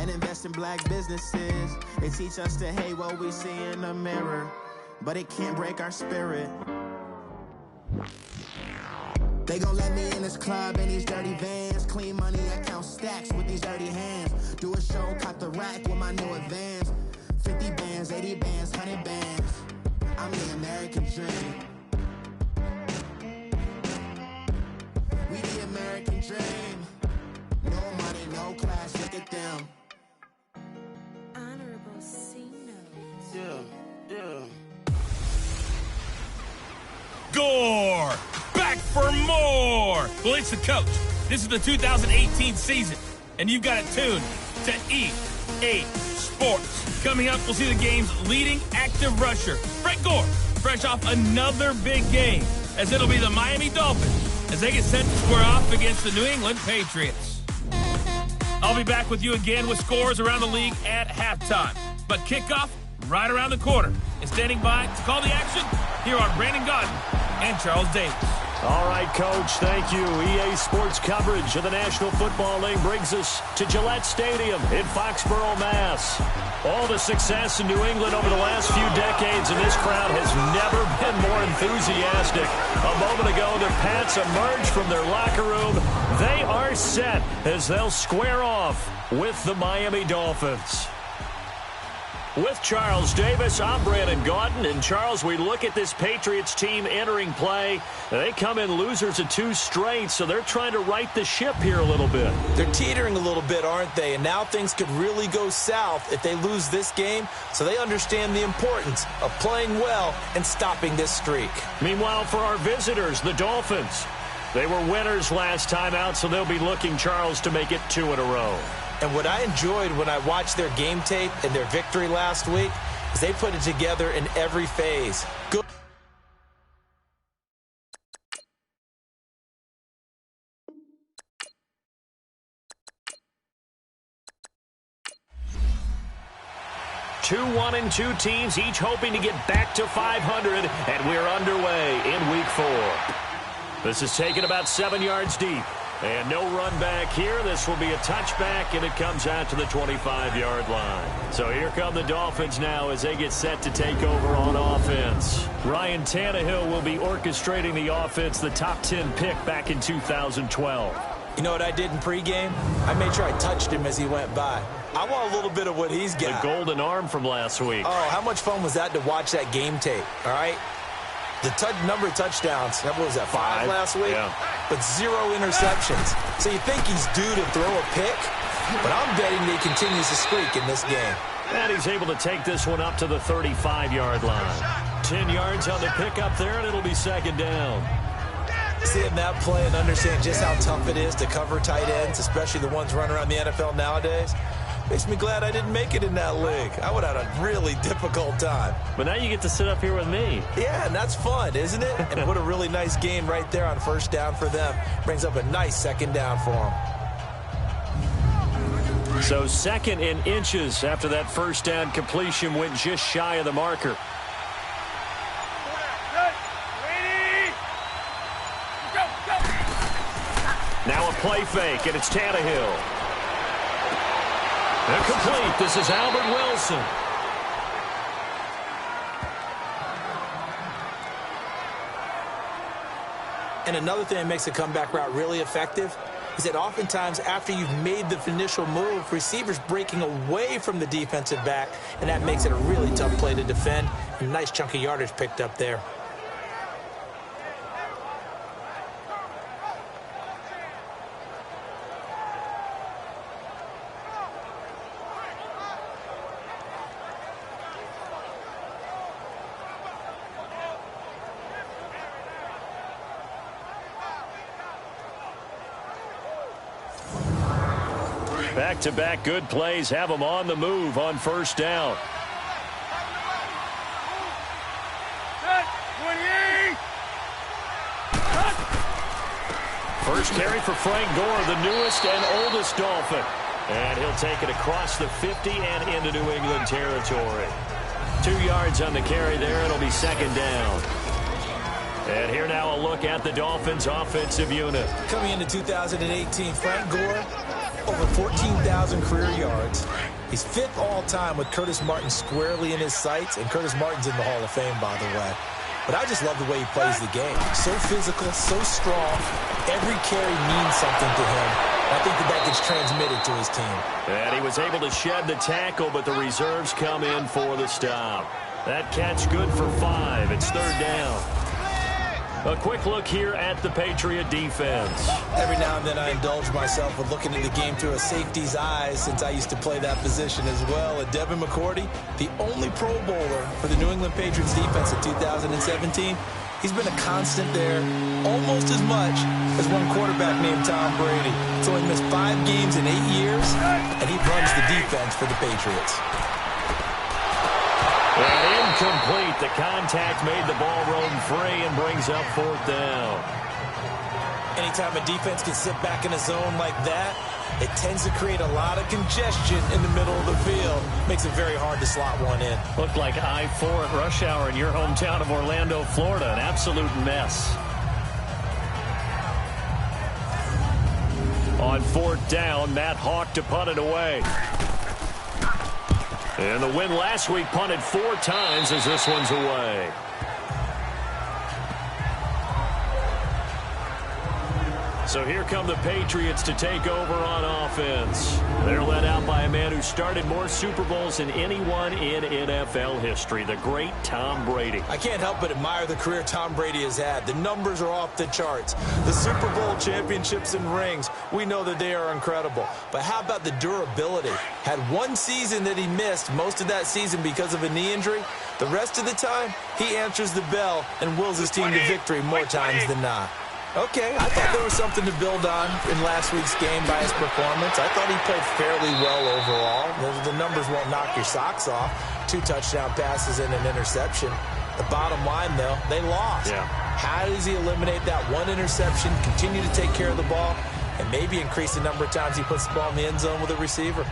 and invest in black businesses. They teach us to hate what we see in the mirror, but it can't break our spirit. They gon' let me in this club in these dirty vans. Clean money, I count stacks with these dirty hands. Do a show, cop the rack with my new advance. 50 bands, 80 bands, 100 bands. I'm the American dream. We the American dream. No money, no class, look at them. Honorable C notes. Yeah. Gore! Back for more! Well, it's the coach. This is the 2018 season, and you've got it tuned to EA Sports. Coming up, we'll see the game's leading active rusher, Frank Gore, fresh off another big game, as it'll be the Miami Dolphins as they get set to square off against the New England Patriots. I'll be back with you again with scores around the league at halftime. But kickoff right around the corner. And standing by to call the action, here are Brandon Godden and Charles Davis. All right, Coach, thank you. EA Sports coverage of the National Football League brings us to Gillette Stadium in Foxborough, Mass. All the success in New England over the last few decades, and this crowd has never been more enthusiastic. A moment ago, the Pats emerged from their locker room. They are set as they'll square off with the Miami Dolphins. With Charles Davis, I'm Brandon Gaudin. And Charles, we look at this Patriots team entering play. They come in losers of 2 straight, so they're trying to right the ship here a little bit. They're teetering a little bit, aren't they? And now things could really go south if they lose this game, so they understand the importance of playing well and stopping this streak. Meanwhile, for our visitors, the Dolphins, they were winners last time out, so they'll be looking, Charles, to make it 2 in a row. And what I enjoyed when I watched their game tape and their victory last week is they put it together in every phase. Good. Two 1-2 teams, each hoping to get back to 500, and we're underway in Week 4. This is taken about 7 yards deep. And no run back here. This will be a touchback, and it comes out to the 25-yard line. So here come the Dolphins now as they get set to take over on offense. Ryan Tannehill will be orchestrating the offense, the top 10 pick back in 2012. You know what I did in pregame? I made sure I touched him as he went by. I want a little bit of what he's got. The golden arm from last week. Oh, how much fun was that to watch that game tape, all right? The number of touchdowns, what was that, 5 last week? Yeah. But 0 interceptions. So you think he's due to throw a pick? But I'm betting that he continues to streak in this game. And he's able to take this one up to the 35-yard line. 10 yards on the pickup there, and it'll be 2nd down. Seeing that play and understanding just how tough it is to cover tight ends, especially the ones running around the NFL nowadays, makes me glad I didn't make it in that league. I would have had a really difficult time. But now you get to sit up here with me. Yeah, and that's fun, isn't it? And what a really nice game right there on 1st down for them. Brings up a nice 2nd down for them. So 2nd in inches after that 1st down completion went just shy of the marker. Now a play fake, and it's Tannehill. Incomplete. This is Albert Wilson. And another thing that makes a comeback route really effective is that oftentimes after you've made the initial move, receivers breaking away from the defensive back, and that makes it a really tough play to defend. A nice chunk of yardage picked up there. Back-to-back good plays have them on the move on 1st down. First carry for Frank Gore, the newest and oldest Dolphin. And he'll take it across the 50 and into New England territory. 2 yards on the carry there. It'll be 2nd down. And here now a look at the Dolphins' offensive unit. Coming into 2018, Frank Gore over 14,000 career yards. He's 5th all-time with Curtis Martin squarely in his sights, and Curtis Martin's in the Hall of Fame, by the way. But I just love the way he plays the game. So physical, so strong. Every carry means something to him. I think that gets transmitted to his team. And he was able to shed the tackle, but the reserves come in for the stop. That catch good for 5. It's 3rd down. A quick look here at the Patriot defense. Every now and then I indulge myself with looking at the game through a safety's eyes, since I used to play that position as well. And Devin McCourty, the only Pro Bowler for the New England Patriots defense in 2017, he's been a constant there almost as much as one quarterback named Tom Brady. He's only missed 5 games in 8 years, and he runs the defense for the Patriots. And incomplete. The contact made the ball roam free and brings up 4th down. Anytime a defense can sit back in a zone like that, it tends to create a lot of congestion in the middle of the field. Makes it very hard to slot one in. Looked like I-4 at rush hour in your hometown of Orlando, Florida. An absolute mess. On 4th down, Matt Hawk to punt it away. And the win last week punted 4 times as this one's away. So here come the Patriots to take over on offense. They're led out by a man who started more Super Bowls than anyone in NFL history, the great Tom Brady. I can't help but admire the career Tom Brady has had. The numbers are off the charts. The Super Bowl championships and rings, we know that they are incredible. But how about the durability? Had one season that he missed, most of that season because of a knee injury. The rest of the time, he answers the bell and wills his team to victory more times than not. Okay, I thought there was something to build on in last week's game by his performance. I thought he played fairly well overall. The numbers won't knock your socks off. 2 touchdown passes and an interception. The bottom line, though, they lost. Yeah. How does he eliminate that one interception, continue to take care of the ball, and maybe increase the number of times he puts the ball in the end zone with a receiver?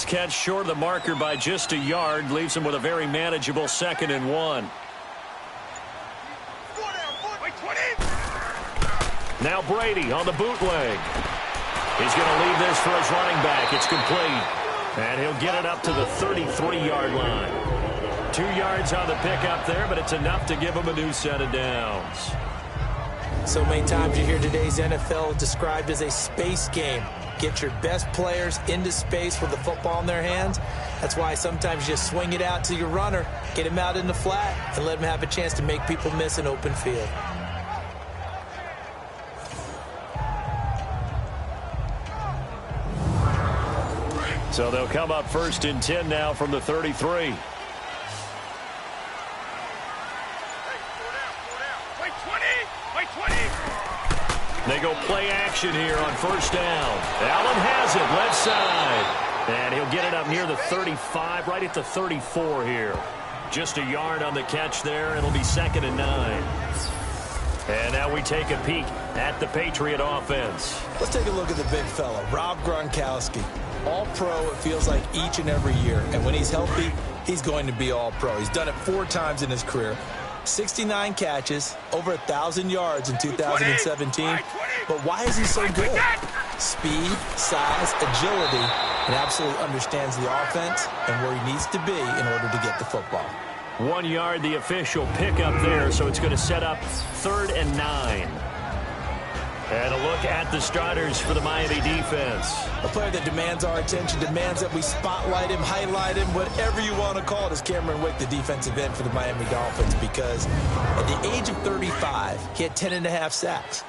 Catch short of the marker by just a yard leaves him with a very manageable 2nd and 1. Now Brady on the bootleg. He's going to leave this for his running back. It's complete. And he'll get it up to the 33-yard line. 2 yards on the pickup there, but it's enough to give him a new set of downs. So many times you hear today's NFL described as a space game. Get your best players into space with the football in their hands. That's why sometimes you just swing it out to your runner, get him out in the flat, and let him have a chance to make people miss an open field. So they'll come up 1st and 10 now from the 33. They go play action here on 1st down. Allen has it, left side. And he'll get it up near the 35, right at the 34 here. Just a yard on the catch there. It'll be 2nd and 9. And now we take a peek at the Patriot offense. Let's take a look at the big fella, Rob Gronkowski. All-pro, it feels like, each and every year. And when he's healthy, he's going to be all-pro. He's done it 4 times in his career. 69 catches, over 1,000 yards in 2017. But why is he so good? Speed, size, agility, and absolutely understands the offense and where he needs to be in order to get the football. 1 yard, the official pickup there, so it's going to set up 3rd and 9. And a look at the starters for the Miami defense. A player that demands our attention, demands that we spotlight him, highlight him, whatever you want to call it, is Cameron Wick, the defensive end for the Miami Dolphins, because at the age of 35, he had 10.5 sacks.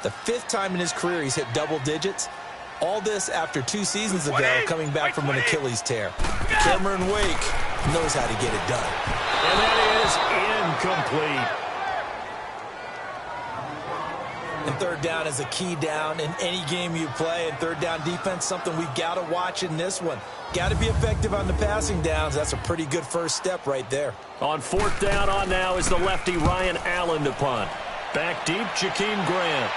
The 5th time in his career he's hit double digits. All this after 2 seasons ago, coming back from an Achilles tear. Cameron Wake knows how to get it done. And that is incomplete. And 3rd down is a key down in any game you play. And 3rd down defense, something we've got to watch in this one. Got to be effective on the passing downs. That's a pretty good first step right there. On 4th down on now is the lefty Ryan Allen to punt. Back deep, Jakeem Grant.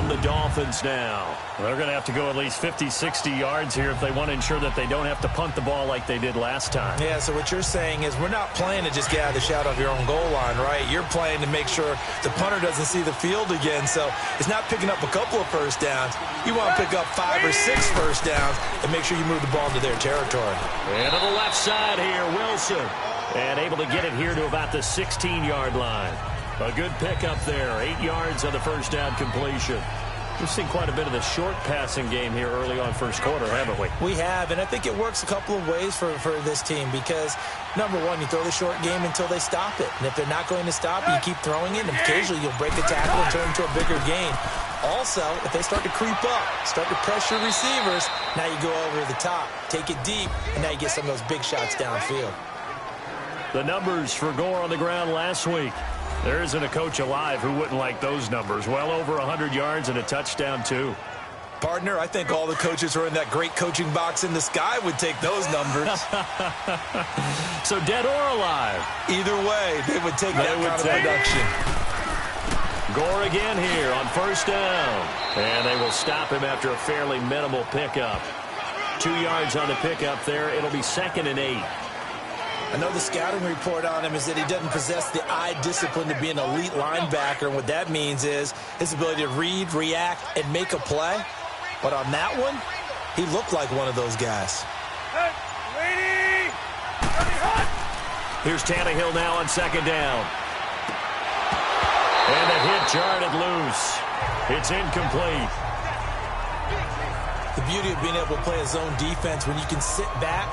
The Dolphins now. They're going to have to go at least 50, 60 yards here if they want to ensure that they don't have to punt the ball like they did last time. Yeah, so what you're saying is we're not playing to just get out of the shadow of your own goal line, right? You're playing to make sure the punter doesn't see the field again. So it's not picking up a couple of first downs. You want to pick up 5 or 6 first downs and make sure you move the ball into their territory. And to the left side here, Wilson. And able to get it here to about the 16-yard line. A good pickup there. 8 yards on the first down completion. We've seen quite a bit of the short passing game here early on first quarter, haven't we? We have, and I think it works a couple of ways for this team because, number one, you throw the short game until they stop it. And if they're not going to stop it, you keep throwing it, and occasionally you'll break a tackle and turn into a bigger gain. Also, if they start to creep up, start to pressure receivers, now you go over the top, take it deep, and now you get some of those big shots downfield. The numbers for Gore on the ground last week. There isn't a coach alive who wouldn't like those numbers. Well over 100 yards and a touchdown, too. Partner, I think all the coaches who are in that great coaching box in the sky would take those numbers. So dead or alive? Either way, they would take that kind of production. Gore again here on first down. And they will stop him after a fairly minimal pickup. 2 yards on the pickup there. It'll be 2nd and 8. I know the scouting report on him is that he doesn't possess the eye discipline to be an elite linebacker. And what that means is his ability to read, react, and make a play. But on that one, he looked like one of those guys. Here's Tannehill now on 2nd down. And the hit jarred it loose. It's incomplete. The beauty of being able to play a zone defense when you can sit back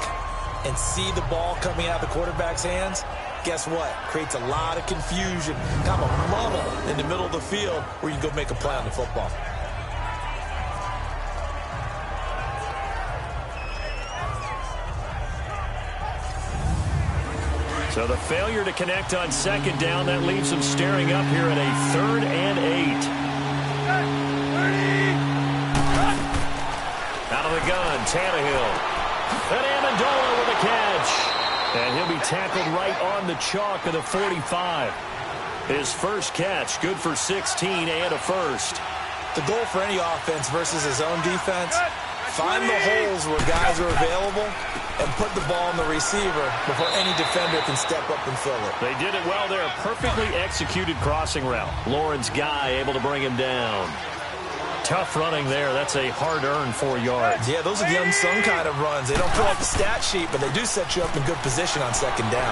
and see the ball coming out of the quarterback's hands, guess what? Creates a lot of confusion, kind of a muddle in the middle of the field where you can go make a play on the football. So the failure to connect on 2nd down, that leaves them staring up here at a 3rd and 8. Out of the gun, Tannehill. And Amendola with a catch. And he'll be tackled right on the chalk of the 45. His first catch, good for 16 and a first. The goal for any offense versus his own defense, find the holes where guys are available and put the ball on the receiver before any defender can step up and fill it. They did it well there. Perfectly executed crossing route. Lawrence Guy able to bring him down. Tough running there. That's a hard-earned 4 yards. Yeah, those are the unsung kind of runs. They don't pull up the stat sheet, but they do set you up in good position on 2nd down.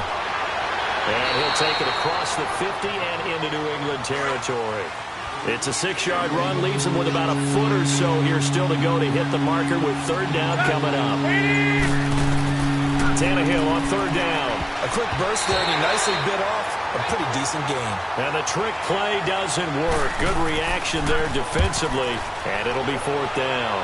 And he'll take it across the 50 and into New England territory. It's a 6-yard run. Leaves him with about a foot or so here still to go to hit the marker with 3rd down coming up. Tannehill on 3rd down. A quick burst there, and he nicely bit off a pretty decent gain. And the trick play doesn't work. Good reaction there defensively, and it'll be 4th down.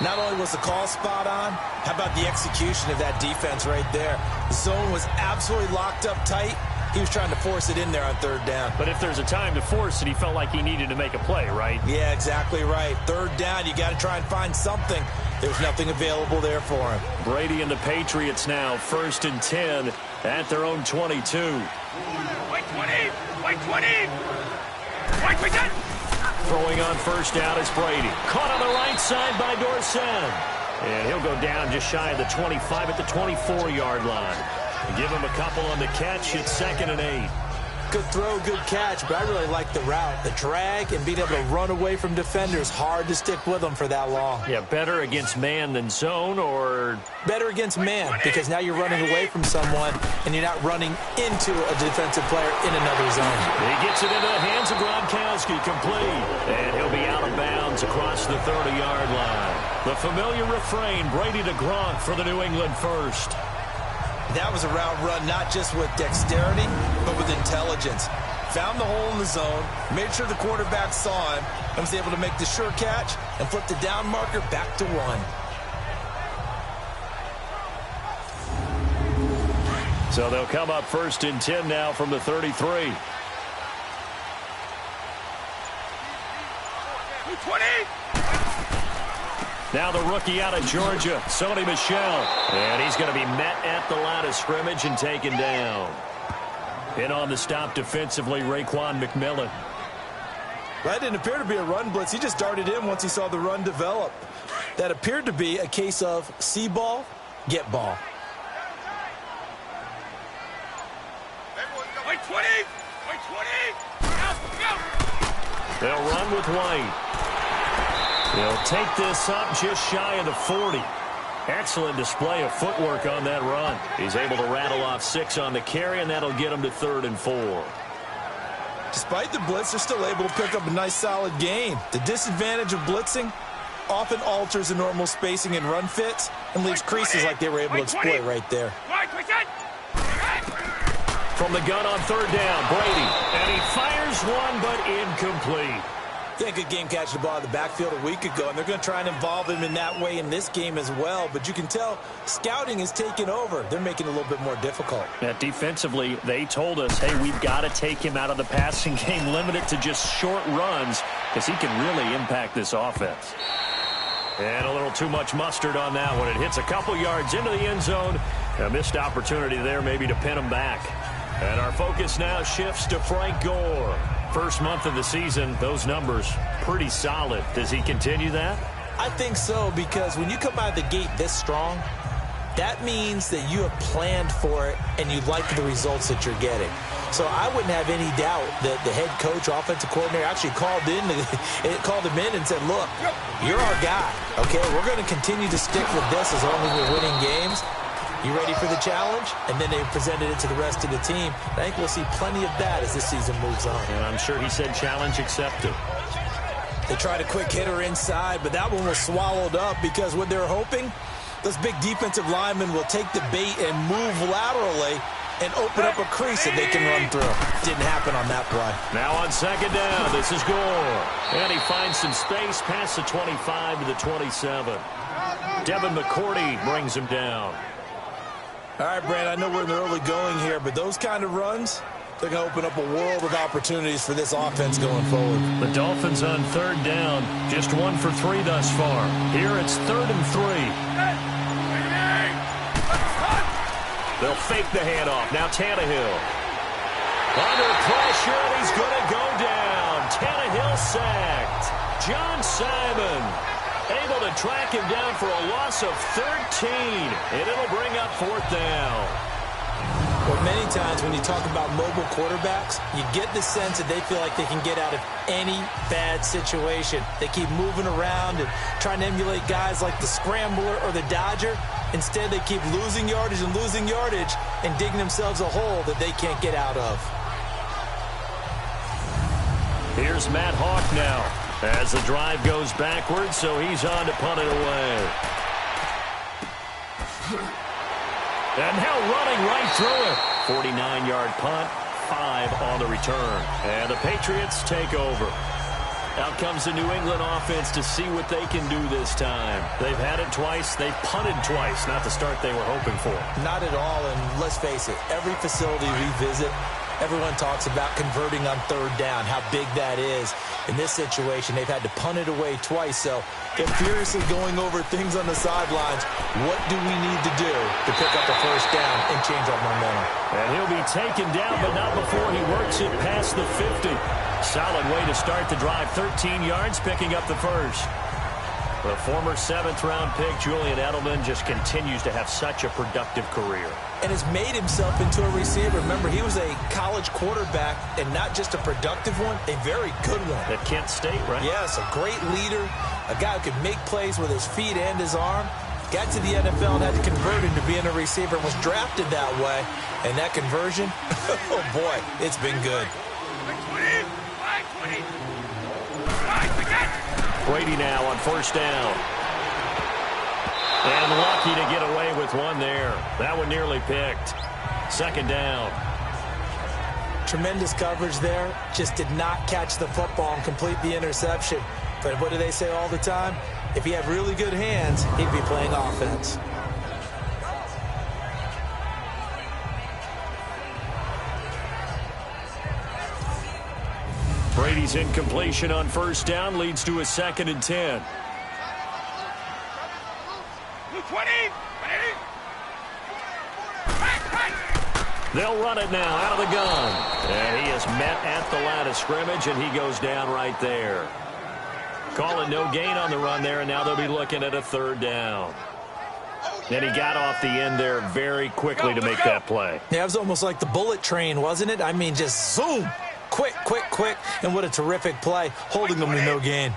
Not only was the call spot on, how about the execution of that defense right there? The zone was absolutely locked up tight. He was trying to force it in there on 3rd down. But if there's a time to force it, he felt like he needed to make a play, right? Yeah, exactly right. 3rd down, you got to try and find something. There's nothing available there for him. Brady and the Patriots now 1st and 10 at their own 22. White 20! White 20! White 20! Throwing on 1st down is Brady. Caught on the right side by Dorsett. And he'll go down just shy of the 25 at the 24-yard line. Give him a couple on the catch. It's 2nd and 8. Good throw, good catch, but I really like the route. The drag and being able to run away from defenders. Hard to stick with them for that long. Yeah, better against man than zone, or? Better against man, because now you're running away from someone and you're not running into a defensive player in another zone. He gets it into the hands of Gronkowski, complete. And he'll be out of bounds across the 30-yard line. The familiar refrain, Brady to Gronk for the New England first. That was a route run not just with dexterity, but with intelligence. Found the hole in the zone, made sure the quarterback saw him, and was able to make the sure catch and flip the down marker back to 1. So they'll come up 1st and 10 now from the 33. Now the rookie out of Georgia, Sony Michel. And he's going to be met at the line of scrimmage and taken down. In on the stop defensively, Raekwon McMillan. That didn't appear to be a run blitz. He just darted in once he saw the run develop. That appeared to be a case of see ball, get ball. They'll run with White. They'll take this up just shy of the 40. Excellent display of footwork on that run. He's able to rattle off 6 on the carry, and that'll get him to 3rd and 4. Despite the blitz, they're still able to pick up a nice solid gain. The disadvantage of blitzing often alters the normal spacing and run fits and leaves creases like they were able to exploit right there. From the gun on 3rd down, Brady. And he fires one, but incomplete. Yeah, good game catching the ball in the backfield a week ago, and they're going to try and involve him in that way in this game as well. But you can tell scouting is taking over. They're making it a little bit more difficult. Yeah, defensively, they told us, hey, we've got to take him out of the passing game, limit it to just short runs, because he can really impact this offense. And a little too much mustard on that one. It hits a couple yards into the end zone. A missed opportunity there maybe to pin him back. And our focus now shifts to Frank Gore. First month of the season, those numbers pretty solid. Does he continue that? I think so, because when you come out of the gate this strong, that means that you have planned for it and you like the results that you're getting. So I wouldn't have any doubt that the head coach, offensive coordinator, actually called him in and said, look, you're our guy, okay? We're going to continue to stick with this as long as we're winning games. You ready for the challenge? And then they presented it to the rest of the team. I think we'll see plenty of that as this season moves on. And I'm sure he said challenge accepted. They tried a quick hitter inside, but that one was swallowed up because what they're hoping, those big defensive linemen will take the bait and move laterally and open up a crease that they can run through. Didn't happen on that play. Now on 2nd down, this is Gore. And he finds some space past the 25 to the 27. Devin McCourty brings him down. All right, Brand, I know we're in the early going here, but those kind of runs, they're going to open up a world of opportunities for this offense going forward. The Dolphins on 3rd down, just 1 for 3 thus far. Here it's 3rd and 3. They'll fake the handoff. Now Tannehill. Under pressure, and he's going to go down. Tannehill sacked. John Simon able to track him down for a loss of 13, and it'll bring up 4th down. Well, many times when you talk about mobile quarterbacks, you get the sense that they feel like they can get out of any bad situation. They keep moving around and trying to emulate guys like the Scrambler or the Dodger. Instead, they keep losing yardage and digging themselves a hole that they can't get out of. Here's Matt Hawk now as the drive goes backwards, so he's on to punt it away. And now running right through it. 49-yard punt, 5 on the return. And the Patriots take over. Out comes the New England offense to see what they can do this time. They've had it twice. They've punted twice. Not the start they were hoping for. Not at all, and let's face it, every facility we visit, everyone talks about converting on 3rd down, how big that is. In this situation, they've had to punt it away twice, so they're furiously going over things on the sidelines. What do we need to do to pick up the 1st down and change our momentum? And he'll be taken down, but not before he works it past the 50. Solid way to start the drive. 13 yards, picking up the 1st. The former 7th-round pick, Julian Edelman, just continues to have such a productive career. And has made himself into a receiver. Remember, he was a college quarterback, and not just a productive one, a very good one. At Kent State, right? Yes, a great leader, a guy who could make plays with his feet and his arm. Got to the NFL and had to convert into being a receiver and was drafted that way. And that conversion, oh boy, it's been good. Brady now on 1st down. And lucky to get away with one there. That one nearly picked. 2nd down. Tremendous coverage there. Just did not catch the football and complete the interception. But what do they say all the time? If he had really good hands, he'd be playing offense. Brady's incompletion on first down leads to a 2nd and 10. 20. They'll run it now out of the gun. And he is met at the line of scrimmage, and he goes down right there. Calling no gain on the run there, and now they'll be looking at a 3rd down. And he got off the end there very quickly to make that play. Yeah, it was almost like the bullet train, wasn't it? I mean, just zoom. Quick. And what a terrific play, holding them to no gain.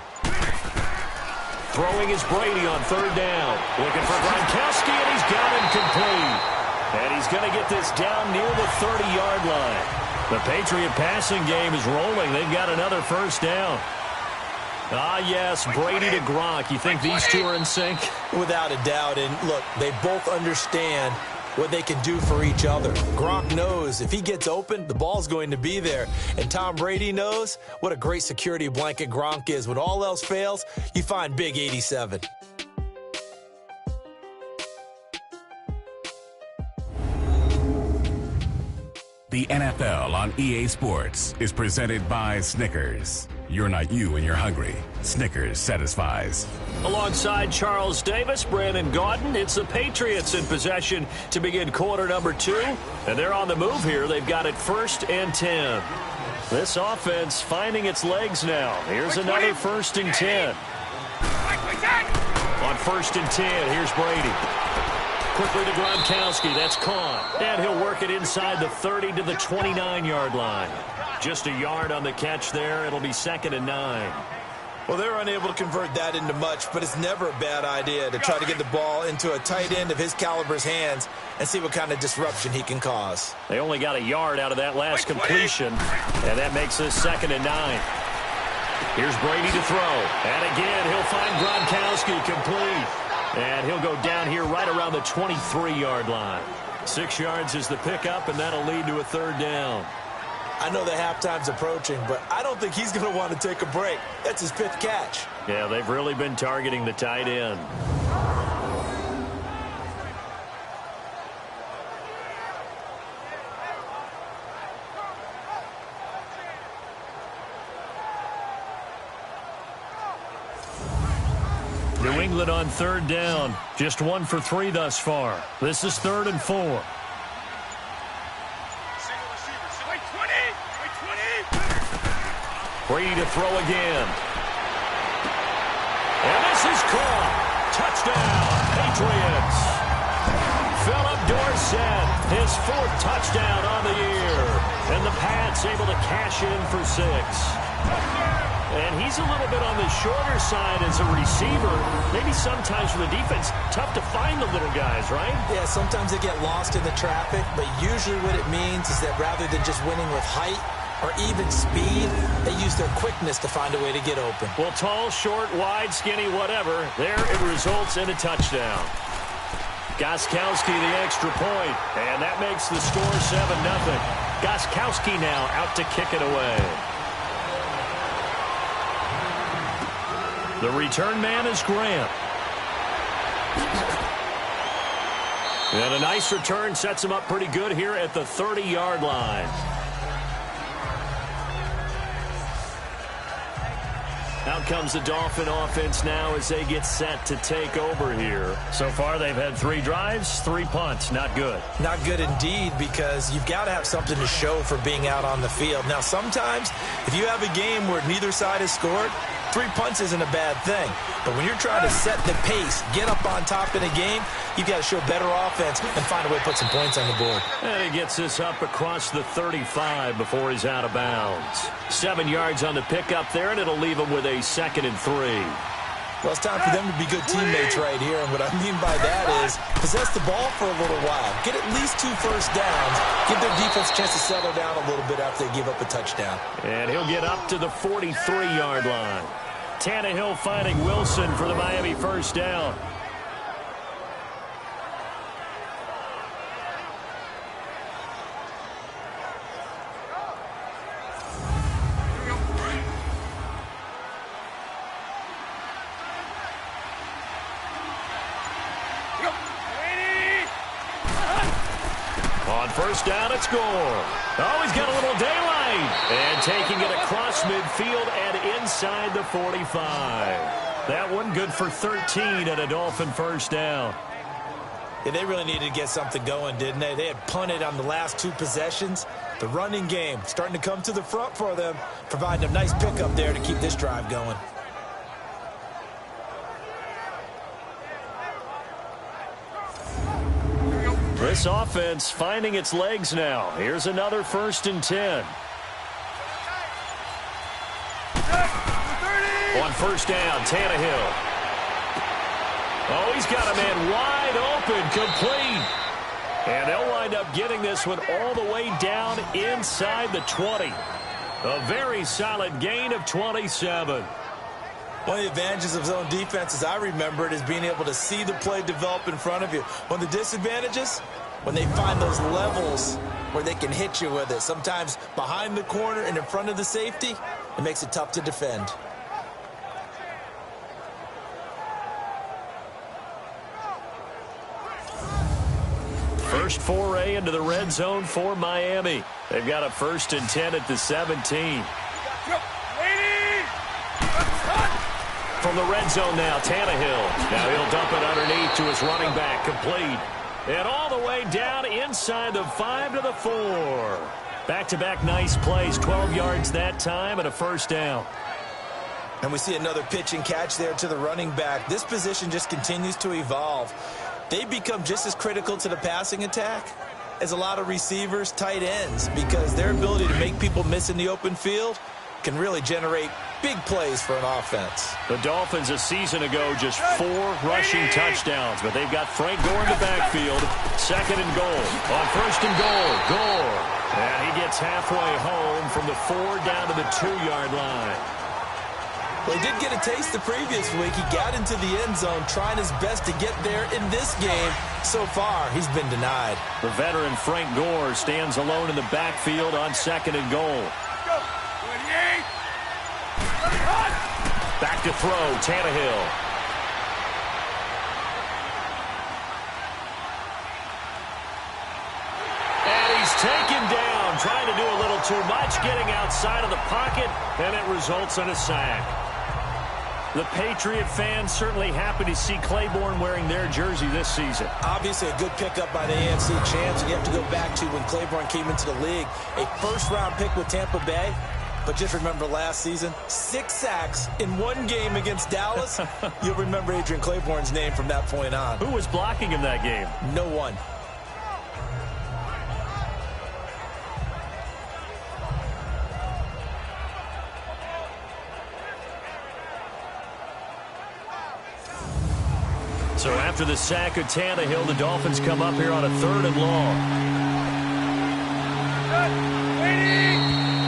Throwing is Brady on 3rd down. Looking for Gronkowski, and he's got him complete. And he's going to get this down near the 30-yard line. The Patriot passing game is rolling. They've got another 1st down. Ah, yes, Brady to Gronk. You think these two are in sync? Without a doubt. And look, they both understand what they can do for each other. Gronk knows if he gets open, the ball's going to be there. And Tom Brady knows what a great security blanket Gronk is. When all else fails, you find Big 87. The NFL on EA Sports is presented by Snickers. You're not you when you're hungry. Snickers satisfies. Alongside Charles Davis, Brandon Gaudin, it's the Patriots in possession to begin quarter number 2. And they're on the move here. They've got it 1st and 10. This offense finding its legs now. Here's another 1st and 10. On 1st and 10, here's Brady. Quickly to Gronkowski. That's caught. And he'll work it inside the 30 to the 29-yard line. Just a yard on the catch there. It'll be 2nd and 9. Well, they're unable to convert that into much, but it's never a bad idea to try to get the ball into a tight end of his caliber's hands and see what kind of disruption he can cause. They only got a yard out of that last completion, and that makes this 2nd and 9. Here's Brady to throw. And again, he'll find Gronkowski complete. And he'll go down here right around the 23-yard line. 6 yards is the pickup, and that'll lead to a 3rd down. I know the halftime's approaching, but I don't think he's going to want to take a break. That's his 5th catch. Yeah, they've really been targeting the tight end. New England on 3rd down. Just 1 for 3 thus far. This is 3rd and 4. Brady to throw again. And this is caught. Touchdown, Patriots. Philip Dorsett, his 4th touchdown on the year. And the Pats able to cash in for 6. And he's a little bit on the shorter side as a receiver. Maybe sometimes for the defense, tough to find the little guys, right? Yeah, sometimes they get lost in the traffic, but usually what it means is that rather than just winning with height or even speed, they use their quickness to find a way to get open. Well, tall, short, wide, skinny, whatever, there it results in a touchdown. Gostkowski the extra point, and that makes the score 7-0. Gostkowski now out to kick it away. The return man is Grant. And a nice return sets him up pretty good here at the 30-yard line. Out comes the Dolphin offense now as they get set to take over here. So far, they've had 3 drives, 3 punts. Not good. Not good indeed, because you've got to have something to show for being out on the field. Now, sometimes, if you have a game where neither side has scored, 3 punts isn't a bad thing. But when you're trying to set the pace, get up on top in a game, you've got to show better offense and find a way to put some points on the board. And he gets this up across the 35 before he's out of bounds. 7 yards on the pickup there, and it'll leave him with a 2nd and 3. Well, it's time for them to be good teammates right here. And what I mean by that is possess the ball for a little while. Get at least 2 first downs. Give their defense a chance to settle down a little bit after they give up a touchdown. And he'll get up to the 43-yard line. Tannehill finding Wilson for the Miami first down. On first down, it's Gore. Oh, he's got a little daylight. And taking it across midfield and inside the 45. That one good for 13 and a Dolphin first down. Yeah, they really needed to get something going, didn't they? They had punted on the last 2 possessions. The running game starting to come to the front for them, providing a nice pickup there to keep this drive going. This offense finding its legs now. Here's another 1st and 10. On first down, Tannehill. Oh, he's got a man wide open, complete. And they'll wind up getting this one all the way down inside the 20. A very solid gain of 27. One of the advantages of zone defense, as I remember it, is being able to see the play develop in front of you. One of the disadvantages, when they find those levels where they can hit you with it. Sometimes behind the corner and in front of the safety, it makes it tough to defend. First foray into the red zone for Miami. They've got a 1st and 10 at the 17. From the red zone now, Tannehill. Now he'll dump it underneath to his running back, complete. And all the way down inside the 5 to the 4. Back-to-back nice plays, 12 yards that time and a first down. And we see another pitch and catch there to the running back. This position just continues to evolve. They become just as critical to the passing attack as a lot of receivers, tight ends, because their ability to make people miss in the open field can really generate big plays for an offense. The Dolphins a season ago just 4 rushing touchdowns, but they've got Frank Gore in the backfield. 2nd and goal. On 1st and goal, Gore. And he gets halfway home from the 4 down to the 2-yard line. Well, he did get a taste the previous week. He got into the end zone trying his best to get there in this game. So far, he's been denied. The veteran Frank Gore stands alone in the backfield on 2nd and goal. Back to throw, Tannehill. And he's taken down, trying to do a little too much, getting outside of the pocket, and it results in a sack. The Patriot fans certainly happy to see Claiborne wearing their jersey this season. Obviously a good pickup by the AFC champs. You have to go back to when Claiborne came into the league. A first-round pick with Tampa Bay. But just remember last season, 6 sacks in 1 game against Dallas. You'll remember Adrian Claiborne's name from that point on. Who was blocking him that game? No one. So after the sack of Tannehill, the Dolphins come up here on a 3rd and long.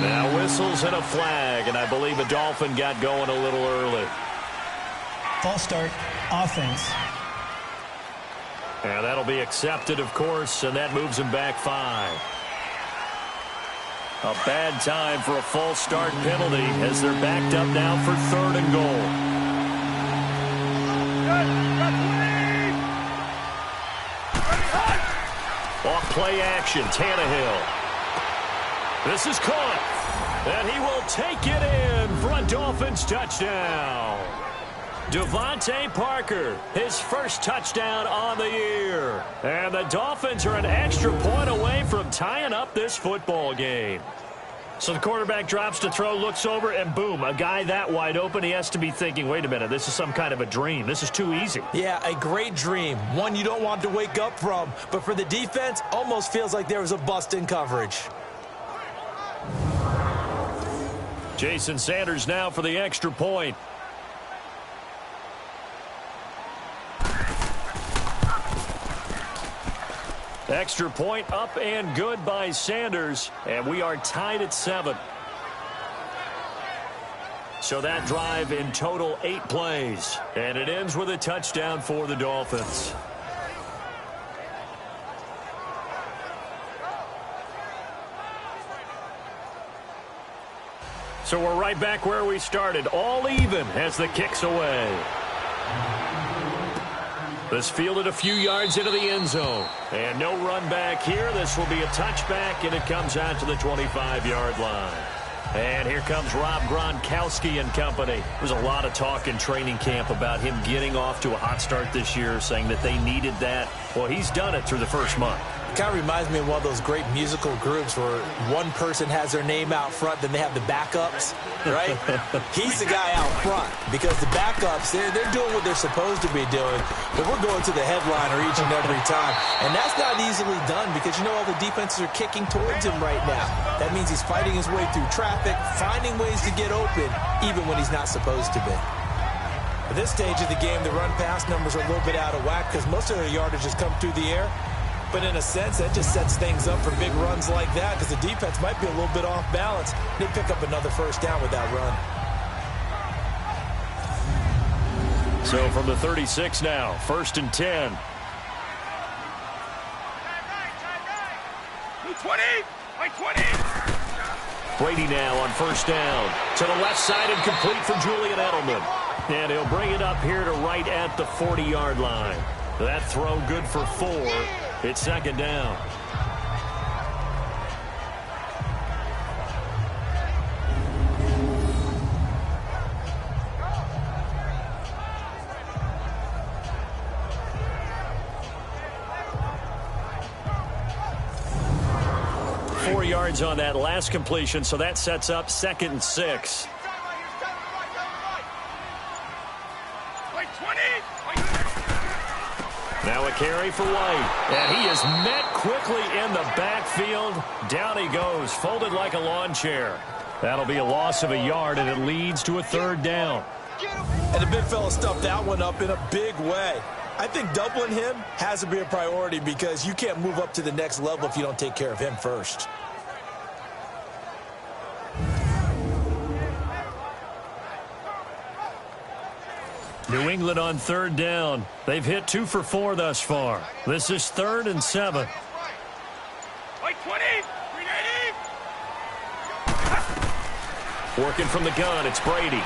Now whistles and a flag, and I believe a Dolphin got going a little early. False start, offense. And that'll be accepted, of course, and that moves him back 5. A bad time for a false start penalty as they're backed up now for 3rd and goal. Off play action, Tannehill. This is caught, and he will take it in for a Dolphins touchdown. Devontae Parker, his first touchdown on the year. And the Dolphins are an extra point away from tying up this football game. So the quarterback drops to throw, looks over, and boom, a guy that wide open, he has to be thinking, wait a minute, this is some kind of a dream. This is too easy. Yeah, a great dream. One you don't want to wake up from. But for the defense, almost feels like there was a bust in coverage. Jason Sanders now for the extra point. Extra point up and good by Sanders, and we are tied at 7. So that drive in total 8 plays, and it ends with a touchdown for the Dolphins. So we're right back where we started, all even as the kick's away. This fielded a few yards into the end zone. And no run back here. This will be a touchback, and it comes out to the 25-yard line. And here comes Rob Gronkowski and company. There's a lot of talk in training camp about him getting off to a hot start this year, saying that they needed that. Well, he's done it through the first month. It kind of reminds me of one of those great musical groups where one person has their name out front, then they have the backups, right? He's the guy out front because the backups, they're doing what they're supposed to be doing, but we're going to the headliner each and every time. And that's not easily done because, you know, all the defenses are kicking towards him right now. That means he's fighting his way through traffic, finding ways to get open, even when he's not supposed to be. At this stage of the game, the run-pass numbers are a little bit out of whack because most of their yardage has come through the air. But in a sense, that just sets things up for big runs like that because the defense might be a little bit off balance. They pick up another first down with that run. So from the 36 now, 1st and 10. 20. Brady now on 1st down. To the left side and complete for Julian Edelman. And he'll bring it up here to right at the 40-yard line. That throw good for 4. It's 2nd down. Yards on that last completion, so that sets up 2nd and 6. Now a carry for White, and he is met quickly in the backfield. Down he goes, folded like a lawn chair. That'll be a loss of a yard, and it leads to a 3rd down. And the big fella stuffed that one up in a big way. I think doubling him has to be a priority because you can't move up to the next level if you don't take care of him first. New England on 3rd down. They've hit 2 for 4 thus far. This is 3rd and 7. Working from the gun, it's Brady.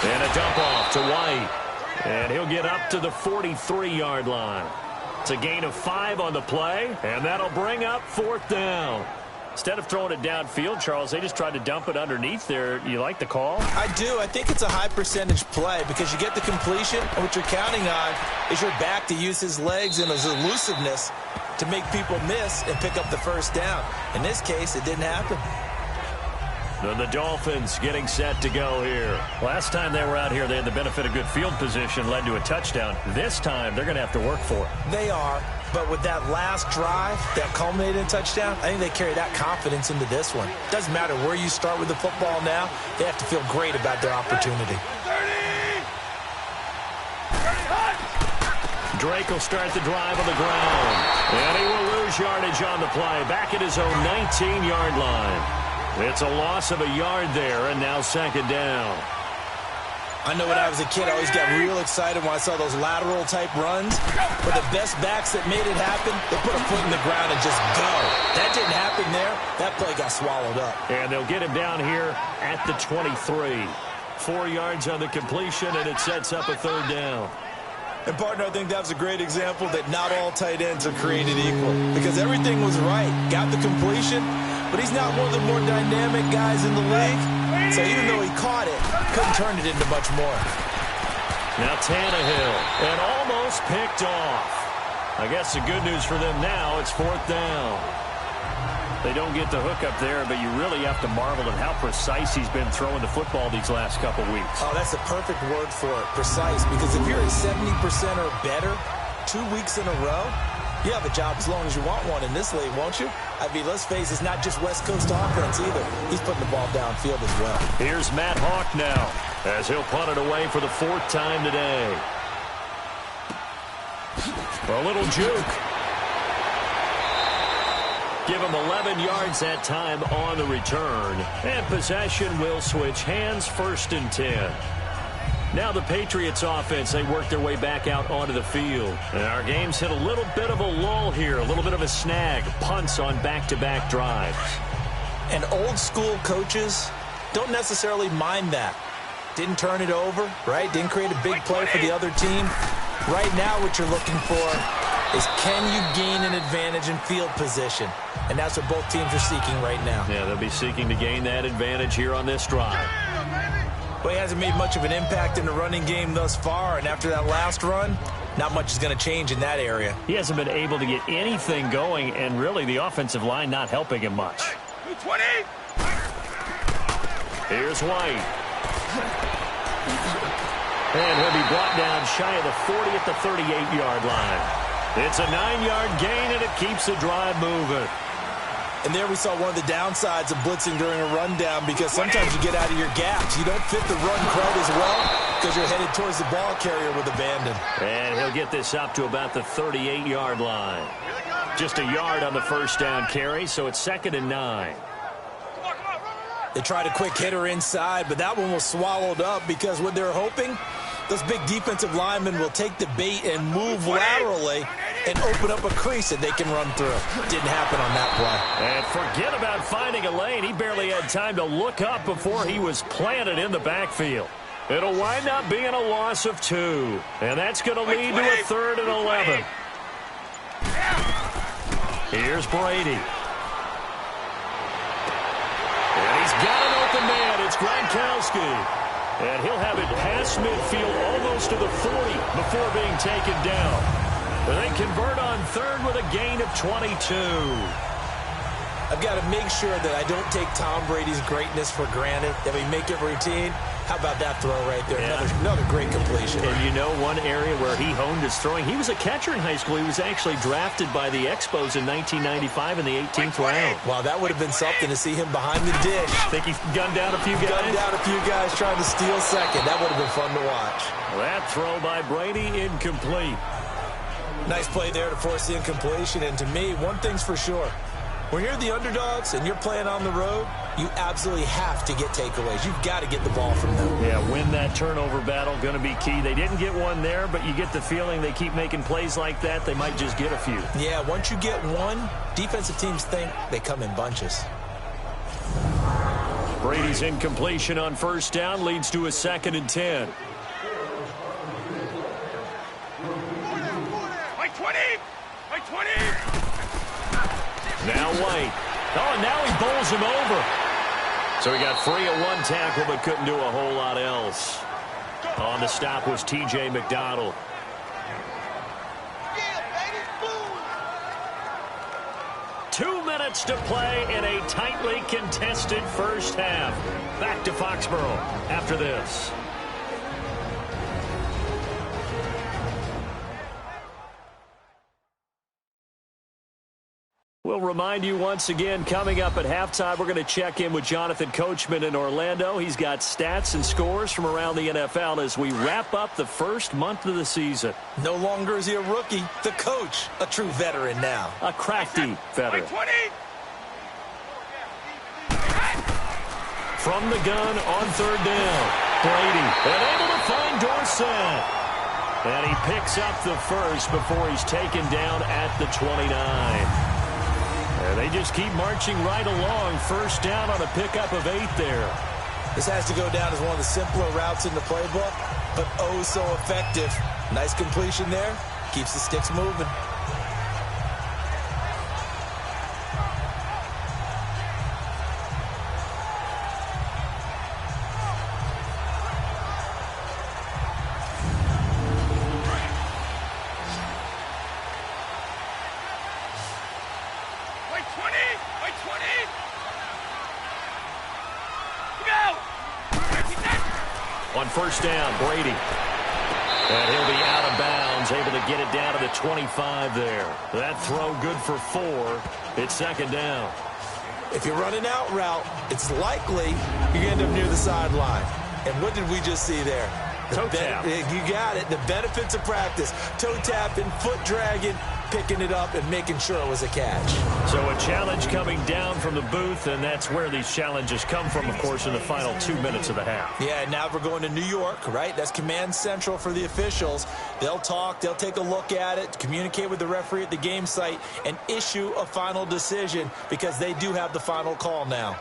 And a dump off to White. And he'll get up to the 43-yard line. It's a gain of 5 on the play, and that'll bring up 4th down. Instead of throwing it downfield, Charles, they just tried to dump it underneath there. You like the call? I do. I think it's a high percentage play because you get the completion, and what you're counting on is your back to use his legs and his elusiveness to make people miss and pick up the first down. In this case, it didn't happen. And the Dolphins getting set to go here. Last time they were out here, they had the benefit of good field position, led to a touchdown. This time, they're going to have to work for it. They are. But with that last drive, that culminated touchdown, I think they carry that confidence into this one. Doesn't matter where you start with the football now, they have to feel great about their opportunity. Drake will start the drive on the ground. And he will lose yardage on the play, back at his own 19-yard line. It's a loss of a yard there, and now 2nd down. I know when I was a kid, I always got real excited when I saw those lateral-type runs. But the best backs that made it happen, they put a foot in the ground and just go. That didn't happen there. That play got swallowed up. And they'll get him down here at the 23. 4 yards on the completion, and it sets up a 3rd down. And, partner, I think that was a great example that not all tight ends are created equal. Because everything was right. Got the completion, but he's not one of the more dynamic guys in the league. So even though he caught it, couldn't turn it into much more. Now Tannehill, and almost picked off. I guess the good news for them now, it's 4th down. They don't get the hook up there, but you really have to marvel at how precise he's been throwing the football these last couple weeks. Oh, that's a perfect word for it, precise. Because if you're at 70% or better 2 weeks in a row, you have a job as long as you want one in this league, won't you? I mean, let's face it, it's not just West Coast offense either. He's putting the ball downfield as well. Here's Matt Hawk now, as he'll punt it away for the 4th time today. A little juke. Give him 11 yards that time on the return. And possession will switch hands, 1st and 10. Now the Patriots offense, they work their way back out onto the field. And our game's hit a little bit of a lull here, a little bit of a snag. Punts on back-to-back drives. And old school coaches don't necessarily mind that. Didn't turn it over, right? Didn't create a big play for the other team. Right now what you're looking for is can you gain an advantage in field position? And that's what both teams are seeking right now. Yeah, they'll be seeking to gain that advantage here on this drive. Well, he hasn't made much of an impact in the running game thus far, and after that last run, not much is going to change in that area. He hasn't been able to get anything going, and really the offensive line not helping him much. Hey, 20! Here's White. And he'll be brought down shy of the 40 at the 38-yard line. It's a 9-yard gain, and it keeps the drive moving. And there we saw one of the downsides of blitzing during a rundown, because sometimes you get out of your gaps. You don't fit the run quite as well because you're headed towards the ball carrier with abandon. And he'll get this up to about the 38-yard line. Just a yard on the first down carry, so it's 2nd and 9. They tried a quick hitter inside, but that one was swallowed up because what they're hoping, those big defensive linemen will take the bait and move laterally and open up a crease that they can run through. Didn't happen on that play. And forget about finding a lane. He barely had time to look up before he was planted in the backfield. It'll wind up being a loss of 2. And that's going to lead to a 3rd and 11. Here's Brady. And he's got an open man. It's Gronkowski. And he'll have it past midfield almost to the 40 before being taken down. They convert on 3rd with a gain of 22. I've got to make sure that I don't take Tom Brady's greatness for granted, that we make it routine. How about that throw right there? Yeah. Another great completion. And you know one area where he honed his throwing, he was a catcher in high school. He was actually drafted by the Expos in 1995 in the 18th round. Wow, that would have been something to see him behind the dish. Think he gunned down a few guys? Gunned down a few guys trying to steal second. That would have been fun to watch. That throw by Brady incomplete. Nice play there to force the incompletion. And to me, one thing's for sure. When you're the underdogs and you're playing on the road, you absolutely have to get takeaways. You've got to get the ball from them. Yeah, win that turnover battle, going to be key. They didn't get one there, but you get the feeling they keep making plays like that, they might just get a few. Yeah, once you get one, defensive teams think they come in bunches. Brady's incompletion on first down leads to a 2nd and 10. Now White. Oh, and now he bowls him over. So he got free of one tackle but couldn't do a whole lot else. On the stop was T.J. McDonald. Yeah, 2 minutes to play in a tightly contested first half. Back to Foxborough after this. We'll remind you once again, coming up at halftime, we're going to check in with Jonathan Coachman in Orlando. He's got stats and scores from around the NFL as we wrap up the first month of the season. No longer is he a rookie. The coach, a true veteran now. A crafty veteran. From the gun on 3rd down. Brady, and able to find Dorsett. And he picks up the first before he's taken down at the 29. And they just keep marching right along. First down on a pickup of 8 there. This has to go down as one of the simpler routes in the playbook, but oh so effective. Nice completion there. Keeps the sticks moving. On first down, Brady. And he'll be out of bounds, able to get it down to the 25 there. That throw good for 4. It's 2nd down. If you're running out route, it's likely you end up near the sideline. And what did we just see there? Toe tap. You got it. The benefits of practice. Toe tapping, foot dragging, picking it up, and making sure it was a catch. So a challenge coming down from the booth, and that's where these challenges come from, of course, in the final 2 minutes of the half. Yeah, now we're going to New York, right? That's command central for the officials. They'll talk, they'll take a look at it, communicate with the referee at the game site, and issue a final decision because they do have the final call now.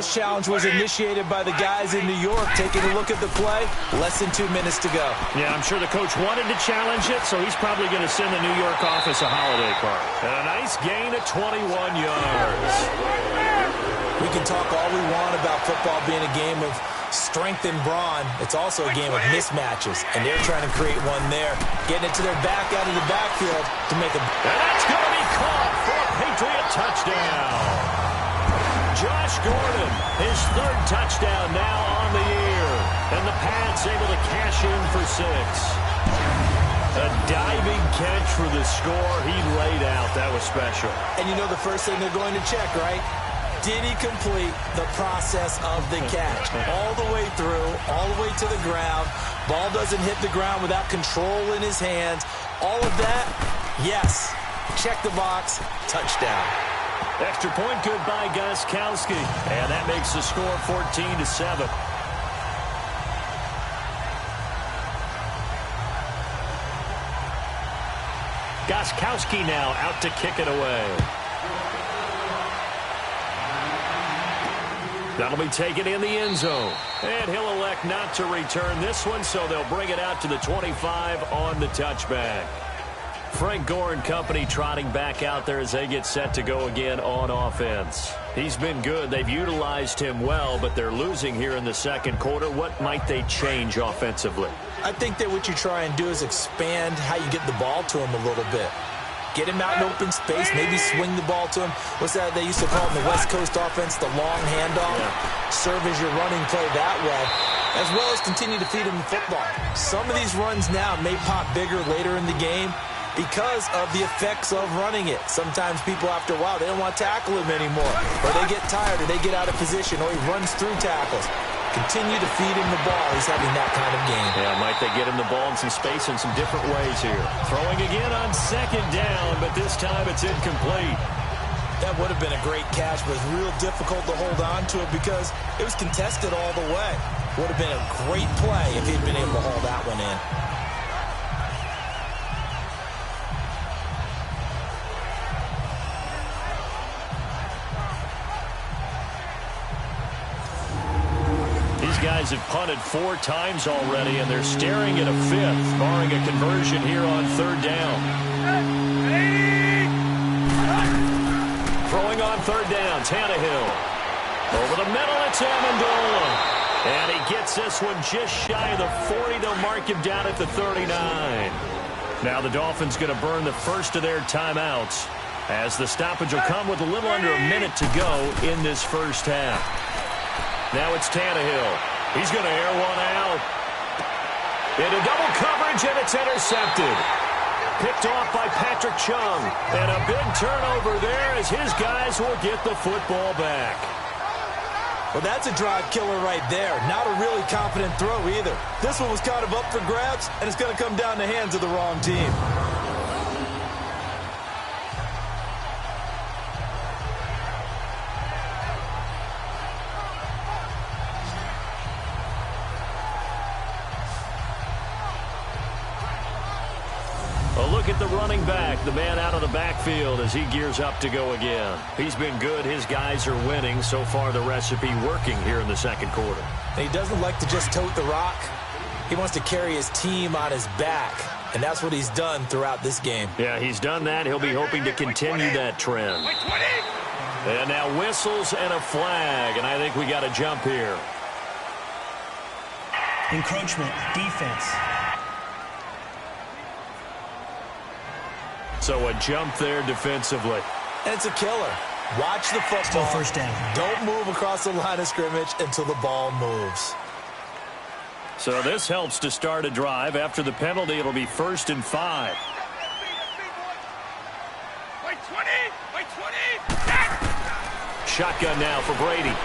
This challenge was initiated by the guys in New York. Taking a look at the play, less than 2 minutes to go. Yeah, I'm sure the coach wanted to challenge it, so he's probably going to send the New York office a holiday card. And a nice gain of 21 yards. We can talk all we want about football being a game of strength and brawn. It's also a game of mismatches, and they're trying to create one there. Getting it to their back out of the backfield to make a... And that's going to be caught for a Patriot touchdown. Josh Gordon, his third touchdown now on the year. And the Pats able to cash in for 6. A diving catch for the score. He laid out. That was special. And you know the first thing they're going to check, right? Did he complete the process of the catch? All the way through, all the way to the ground. Ball doesn't hit the ground without control in his hands. All of that, yes. Check the box, touchdown. Extra point good by Gostkowski. And that makes the score 14-7. Gostkowski now out to kick it away. That'll be taken in the end zone. And he'll elect not to return this one, so they'll bring it out to the 25 on the touchback. Frank Gore and company trotting back out there as they get set to go again on offense. He's been good. They've utilized him well, but they're losing here in the second quarter. What might they change offensively? I think that what you try and do is expand how you get the ball to him a little bit. Get him out in open space, maybe swing the ball to him. What's that they used to call in the West Coast offense, the long handoff? Yeah. Serve as your running play that way, as well as continue to feed him the football. Some of these runs now may pop bigger later in the game because of the effects of running it. Sometimes people, after a while, they don't want to tackle him anymore. Or they get tired, or they get out of position, or he runs through tackles. Continue to feed him the ball. He's having that kind of game. Yeah, might they get him the ball in some space in some different ways here. Throwing again on second down, but this time it's incomplete. That would have been a great catch, but it's real difficult to hold on to it because it was contested all the way. Would have been a great play if he'd been able to haul that one in. Guys have punted 4 times already, and they're staring at a 5th, barring a conversion here on third down. Throwing on third down, Tannehill. Over the middle, it's Amendola. And he gets this one just shy of the 40. They'll mark him down at the 39. Now the Dolphins going to burn the first of their timeouts, as the stoppage will come with a little under a minute to go in this first half. Now it's Tannehill. He's going to air one out. Into double coverage, and it's intercepted. Picked off by Patrick Chung. And a big turnover there as his guys will get the football back. Well, that's a drive killer right there. Not a really confident throw either. This one was kind of up for grabs, and it's going to come down the hands of the wrong team. Look at the running back, the man out of the backfield as he gears up to go again. He's been good. His guys are winning. So far, the recipe working here in the second quarter. And he doesn't like to just tote the rock. He wants to carry his team on his back, and that's what he's done throughout this game. Yeah, he's done that. He'll be hoping to continue that trend. And now whistles and a flag, and I think we got a jump here. Encroachment, defense. So a jump there defensively. And it's a killer. Watch the football. Still first down. Don't move across the line of scrimmage until the ball moves. So this helps to start a drive. After the penalty, it'll be 1st and 5. Shotgun now for Brady.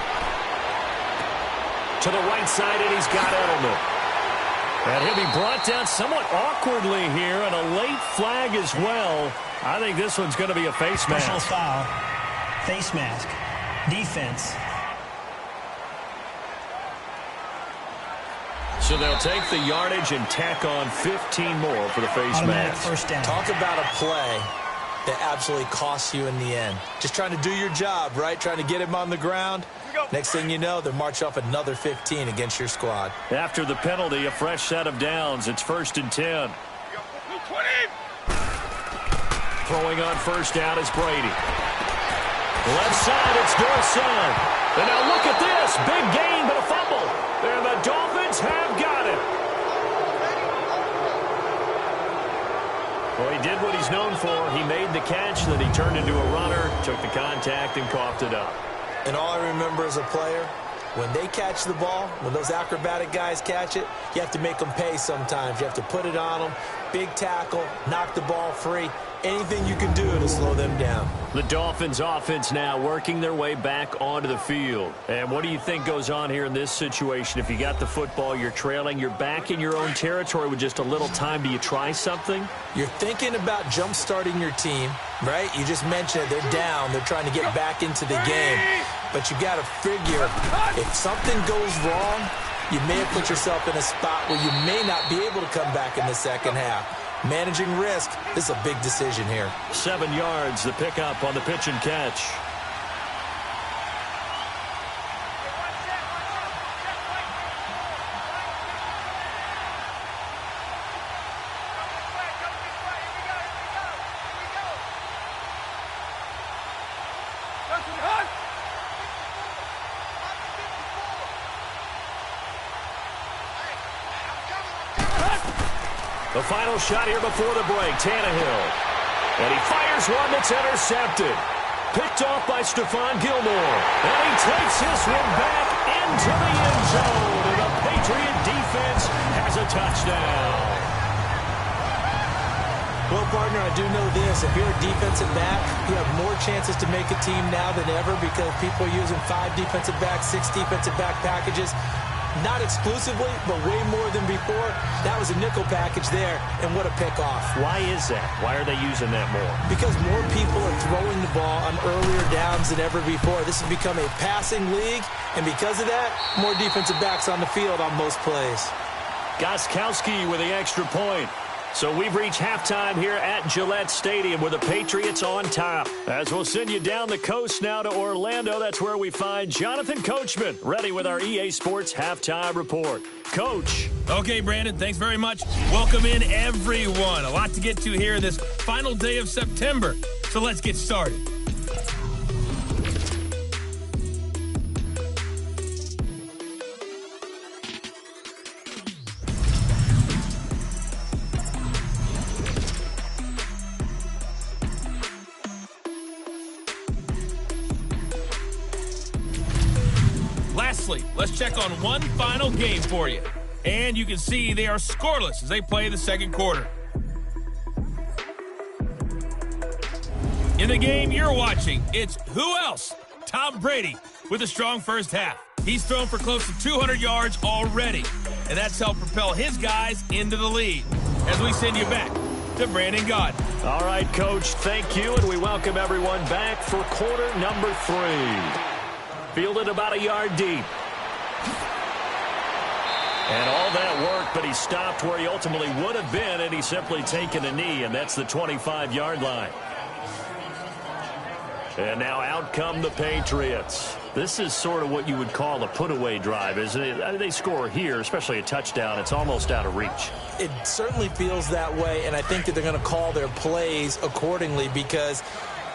To the right side, and he's got Edelman. And he'll be brought down somewhat awkwardly here, and a late flag as well. I think this one's going to be a face mask. Personal foul, face mask, defense. So they'll take the yardage and tack on 15 more for the face Automatic mask. first down. Talk about a play that absolutely costs you in the end. Just trying to do your job, right? Trying to get him on the ground. Next thing you know, they're marching off another 15 against your squad. After the penalty, a fresh set of downs. It's 1st and 10. Throwing on first down is Brady. Left side, it's Dorset. And now look at this. Big gain, but a fumble. And the Dolphins have got it. Well, he did what he's known for. He made the catch, then he turned into a runner, took the contact, and coughed it up. And all I remember as a player, when they catch the ball, when those acrobatic guys catch it, you have to make them pay sometimes. You have to put it on them, big tackle, knock the ball free. Anything you can do to slow them down. The Dolphins offense now working their way back onto the field. And what do you think goes on here in this situation? If you got the football, you're trailing, you're back in your own territory with just a little time. Do you try something? You're thinking about jump-starting your team, right? You just mentioned it. They're down. They're trying to get back into the game. But you got to figure if something goes wrong, you may have put yourself in a spot where you may not be able to come back in the second half. Managing risk, this is a big decision here. 7 yards, the pickup on the pitch and catch. The final shot here before the break, Tannehill. And he fires one that's intercepted. Picked off by Stephon Gilmore. And he takes this one back into the end zone. And the Patriot defense has a touchdown. Well, partner, I do know this. If you're a defensive back, you have more chances to make a team now than ever because people are using 5 defensive backs, 6 defensive back packages. Not exclusively, but way more than before. That was a nickel package there, and what a pickoff. Why is that? Why are they using that more? Because more people are throwing the ball on earlier downs than ever before. This has become a passing league, and because of that, more defensive backs on the field on most plays. Gostkowski with the extra point. So we've reached halftime here at Gillette Stadium with the Patriots on top. As we'll send you down the coast now to Orlando, that's where we find Jonathan Coachman ready with our EA Sports Halftime Report. Coach. Okay, Brandon, thanks very much. Welcome in, everyone. A lot to get to here this final day of September. So let's get started. Lastly, let's check on one final game for you. And you can see they are scoreless as they play the second quarter. In the game you're watching, it's who else? Tom Brady with a strong first half. He's thrown for close to 200 yards already, and that's helped propel his guys into the lead. As we send you back to Brandon Gaudin. All right, Coach, thank you, and we welcome everyone back for quarter number 3. Fielded about a yard deep. And all that work, but he stopped where he ultimately would have been, and he's simply taken a knee, and that's the 25-yard line. And now out come the Patriots. This is sort of what you would call a put-away drive, isn't it? I mean, they score here, especially a touchdown. It's almost out of reach. It certainly feels that way, and I think that they're going to call their plays accordingly because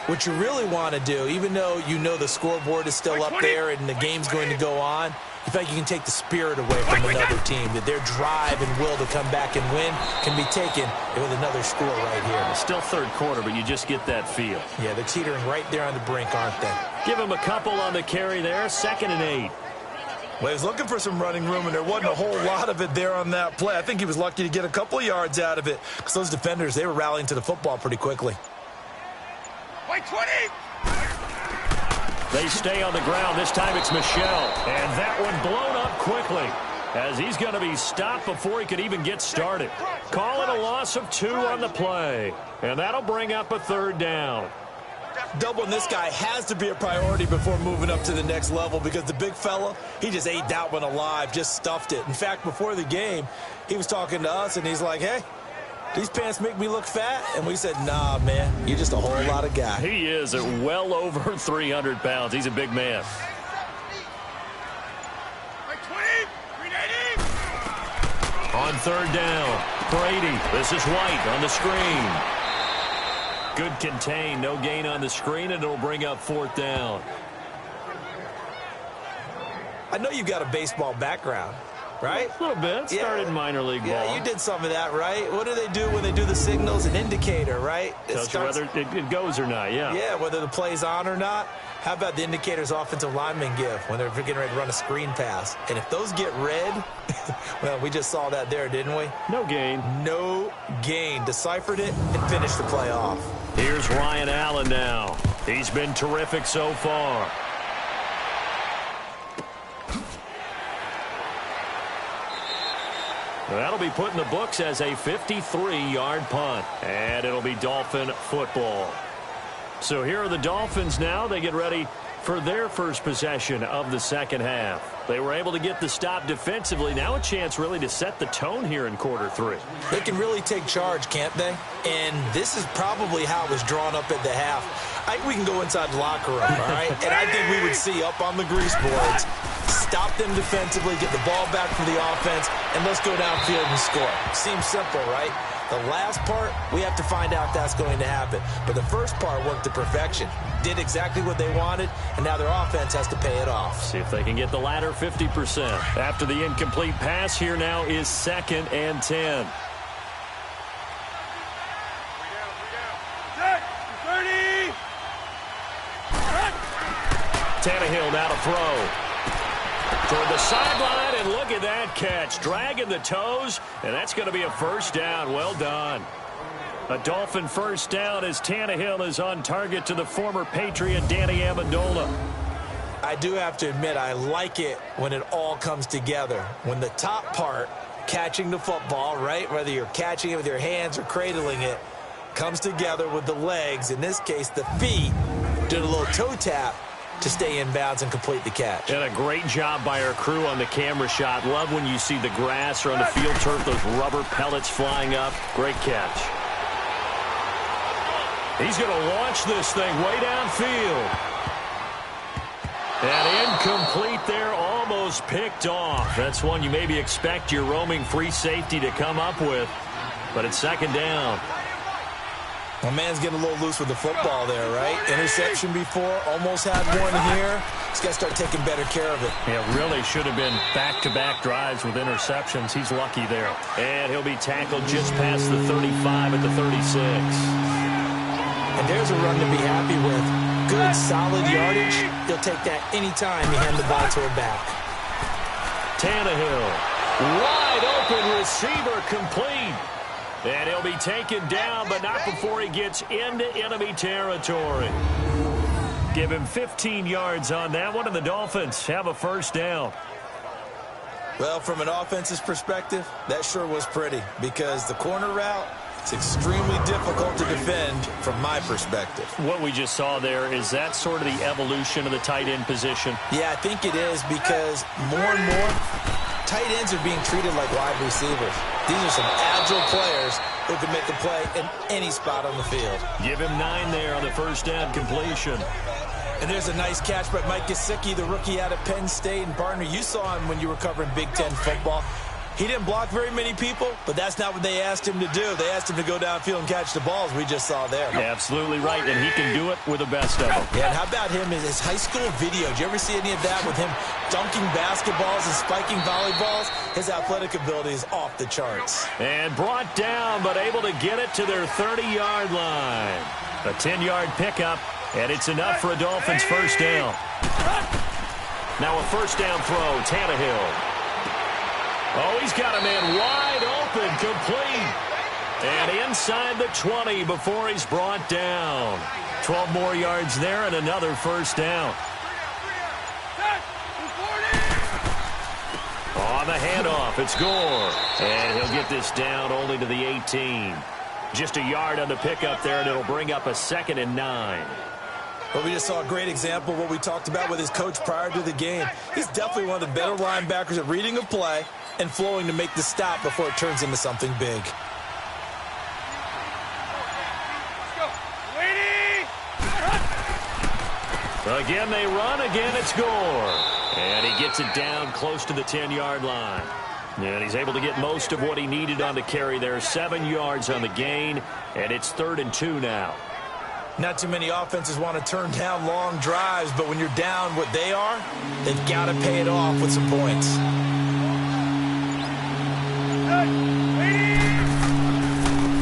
what you really want to do, even though you know the scoreboard is still up there and the game's going to go on, you feel like you can take the spirit away from another team, that their drive and will to come back and win can be taken with another score right here. It's still third quarter, but you just get that feel. Yeah, they're teetering right there on the brink, aren't they? Give them a couple on the carry there, 2nd and 8. Well, he was looking for some running room, and there wasn't a whole lot of it there on that play. I think he was lucky to get a couple of yards out of it because those defenders, they were rallying to the football pretty quickly. Wait, 20! They stay on the ground. This time it's Michel. And that one blown up quickly as he's going to be stopped before he could even get started. Call it a loss of 2 on the play. And that'll bring up a 3rd down. Doubling this guy has to be a priority before moving up to the next level because the big fella, he just ate that one alive, just stuffed it. In fact, before the game, he was talking to us, and he's like, hey, these pants make me look fat. And we said, nah, man, you're just a whole lot of guy. He is at well over 300 pounds. He's a big man. On third down, Brady. This is White on the screen. Good contain, no gain on the screen, and it'll bring up fourth down. I know you've got a baseball background, right? A little bit. Started in minor league ball. Yeah, you did some of that, right? What do they do when they do the signals? An indicator, right? Tells you whether it goes or not, yeah. Yeah, whether the play's on or not. How about the indicators offensive linemen give when they're getting ready to run a screen pass? And if those get red, well, we just saw that there, didn't we? No gain. No gain. Deciphered it and finished the play off. Here's Ryan Allen now. He's been terrific so far. That'll be put in the books as a 53-yard punt. And it'll be Dolphin football. So here are the Dolphins now. They get ready for their first possession of the second half. They were able to get the stop defensively. Now a chance really to set the tone here in quarter three. They can really take charge, can't they? And this is probably how it was drawn up at the half. I think we can go inside the locker room, all right? And I think we would see up on the grease boards, stop them defensively, get the ball back for the offense, and let's go downfield and score. Seems simple, right? The last part, we have to find out if that's going to happen. But the first part worked to perfection. Did exactly what they wanted, and now their offense has to pay it off. See if they can get the latter 50%. After the incomplete pass, here now is 2nd and 10. Tannehill now to throw. Toward the sideline, and look at that catch. Dragging the toes, and that's going to be a first down. Well done. A Dolphin first down as Tannehill is on target to the former Patriot Danny Amendola. I do have to admit, I like it when it all comes together. When the top part, catching the football, right, whether you're catching it with your hands or cradling it, comes together with the legs, in this case the feet, did a little toe tap to stay in bounds and complete the catch. And a great job by our crew on the camera shot. Love when you see the grass or on the field turf, those rubber pellets flying up. Great catch. He's going to launch this thing way downfield. And incomplete there, almost picked off. That's one you maybe expect your roaming free safety to come up with. But it's second down. My man's getting a little loose with the football there, right? Interception before, almost had one here. He's got to start taking better care of it. Yeah, really should have been back-to-back drives with interceptions. He's lucky there. And he'll be tackled just past the 35 at the 36. And there's a run to be happy with. Good, solid yardage. He'll take that anytime you hand the ball to a back. Tannehill, wide open receiver, complete. And he'll be taken down, but not before he gets into enemy territory. Give him 15 yards on that one, and the Dolphins have a first down. Well, from an offensive perspective, that sure was pretty, because the corner route, it's extremely difficult to defend from my perspective. What we just saw there, is that sort of the evolution of the tight end position? Yeah, I think it is, because more and more, tight ends are being treated like wide receivers. These are some agile players who can make a play in any spot on the field. Give him 9 there on the first down completion. And there's a nice catch by Mike Gesicki, the rookie out of Penn State. And partner, you saw him when you were covering Big Ten football. He didn't block very many people, but that's not what they asked him to do. They asked him to go downfield and catch the balls we just saw there. Yeah, absolutely right, and he can do it with the best of them. Yeah, and how about him in his high school video? Did you ever see any of that with him dunking basketballs and spiking volleyballs? His athletic ability is off the charts. And brought down, but able to get it to their 30-yard line. A 10-yard pickup, and it's enough for a Dolphins first down. Now a first down throw, Tannehill. Oh, he's got a man wide open, complete. And inside the 20 before he's brought down. 12 more yards there and another first down. On the handoff, it's Gore. And he'll get this down only to the 18. Just a yard on the pickup there, and it'll bring up a 2nd and 9. Well, we just saw a great example of what we talked about with his coach prior to the game. He's definitely one of the better linebackers at reading a play and flowing to make the stop before it turns into something big. Again they run, again it's Gore. And he gets it down close to the 10-yard line. And he's able to get most of what he needed on the carry there. 7 yards on the gain, and it's 3rd and 2 now. Not too many offenses want to turn down long drives, but when you're down what they are, they've got to pay it off with some points.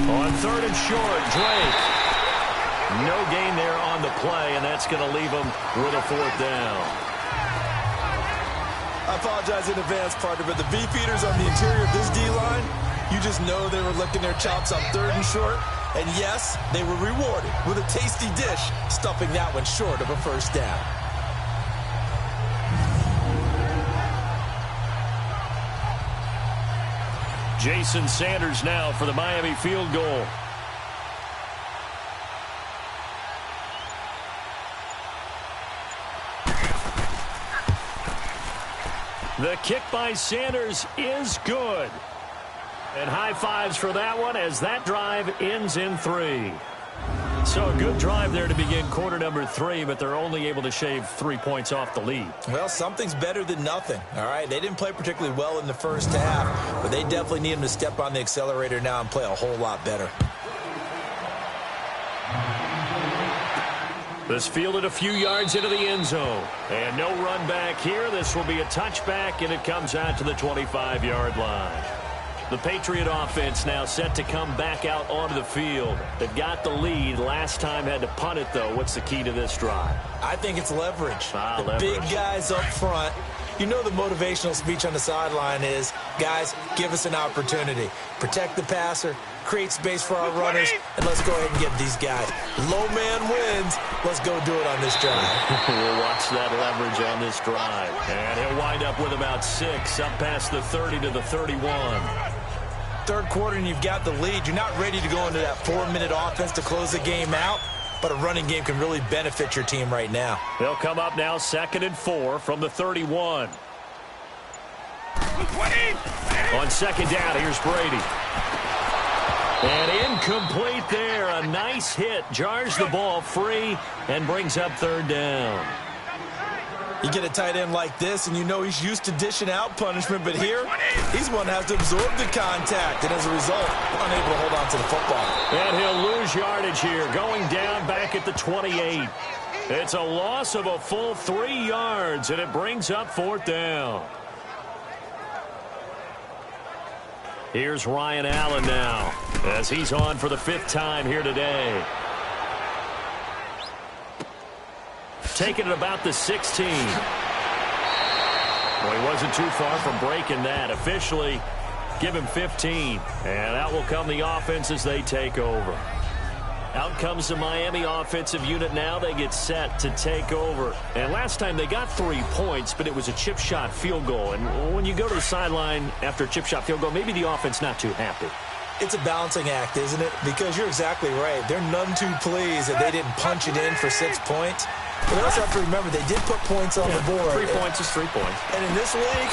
On 3rd and short, Drake. No gain there on the play, and that's going to leave him with a 4th down. I apologize in advance, partner, but the beefeaters on the interior of this D-line, you just know they were licking their chops on 3rd and short. And yes, they were rewarded with a tasty dish, stuffing that one short of a 1st down. Jason Sanders now for the Miami field goal. The kick by Sanders is good. And high fives for that one as that drive ends in 3. So a good drive there to begin quarter number 3, but they're only able to shave 3 points off the lead. Well, something's better than nothing, all right? They didn't play particularly well in the first half, but they definitely need them to step on the accelerator now and play a whole lot better. This fielded a few yards into the end zone. And no run back here. This will be a touchback, and it comes out to the 25-yard line. The Patriot offense now set to come back out onto the field. They've got the lead. Last time had to punt it, though. What's the key to this drive? I think it's leverage. Leverage. Big guys up front. You know the motivational speech on the sideline is, guys, give us an opportunity. Protect the passer, create space for our runners, and let's go ahead and get these guys. Low man wins. Let's go do it on this drive. We'll watch that leverage on this drive. And he'll wind up with about 6, up past the 30 to the 31. 3rd quarter and you've got the lead. You're not ready to go into that 4-minute offense to close the game out, but a running game can really benefit your team right now. They'll come up now 2nd and 4 from the 31. On 2nd down, here's Brady. And incomplete there. A nice hit. Jars the ball free and brings up 3rd down. You get a tight end like this, and you know he's used to dishing out punishment, but here, he's one that has to absorb the contact, and as a result, unable to hold on to the football. And he'll lose yardage here, going down back at the 28. It's a loss of a full 3 yards, and it brings up 4th down. Here's Ryan Allen now, as he's on for the 5th time here today. Taking it about the 16. Well, he wasn't too far from breaking that. Officially, give him 15. And out will come the offense as they take over. Out comes the Miami offensive unit now. They get set to take over. And last time they got 3 points, but it was a chip shot field goal. And when you go to the sideline after a chip shot field goal, maybe the offense not too happy. It's a balancing act, isn't it? Because you're exactly right. They're none too pleased that they didn't punch it in for 6 points. But we also have to remember they did put points on the board. 3 points is 3 points. And in this league,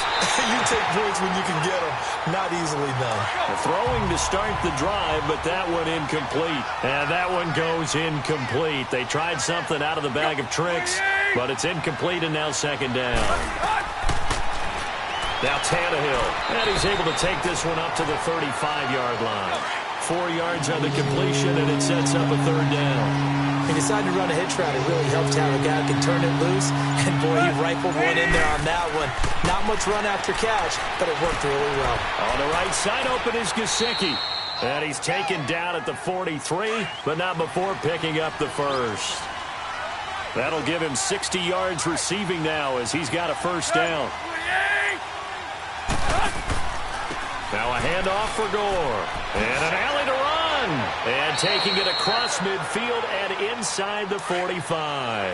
you take points when you can get them. Not easily done. They're throwing to start the drive, but that one incomplete. And that one goes incomplete. They tried something out of the bag of tricks, but it's incomplete, and now 2nd down. Now Tannehill, and he's able to take this one up to the 35-yard line. 4 yards on the completion, and it sets up a 3rd down. He decided to run a hitch route. It really helped out. A guy can turn it loose, and boy, he rifled one in there on that one. Not much run after catch, but it worked really well. On the right side open is Gesicki, and he's taken down at the 43, but not before picking up the 1st. That'll give him 60 yards receiving now as he's got a 1st down. Now a handoff for Gore. And an alley to run. And taking it across midfield and inside the 45.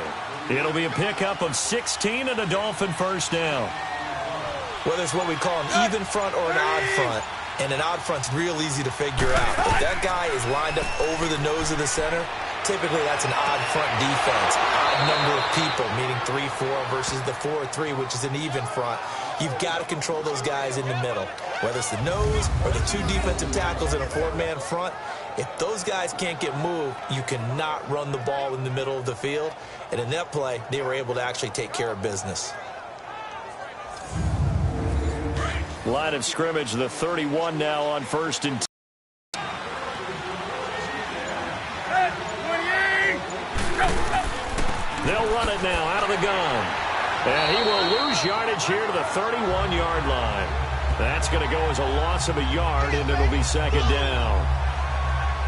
It'll be a pickup of 16 and a Dolphin 1st down. Whether it's what we call an even front or an odd front. And an odd front's real easy to figure out. If that guy is lined up over the nose of the center, typically that's an odd front defense. Odd number of people, meaning 3-4 versus the 4-3, which is an even front. You've got to control those guys in the middle. Whether it's the nose or the 2 defensive tackles in a 4-man front, If those guys can't get moved, you cannot run the ball in the middle of the field. And in that play, they were able to actually take care of business. Line of scrimmage, the 31 now on 1st and 10. They'll run it now out of the gun. And he will lose yardage here to the 31-yard line. That's going to go as a loss of a yard, and it'll be second down.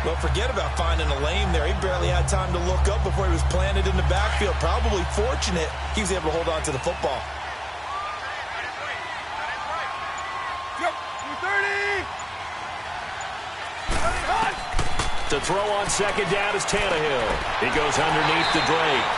Well, forget about finding a lane there. He barely had time to look up before he was planted in the backfield. Probably fortunate he was able to hold on to the football. To throw on second down is Tannehill. He goes underneath to Drake.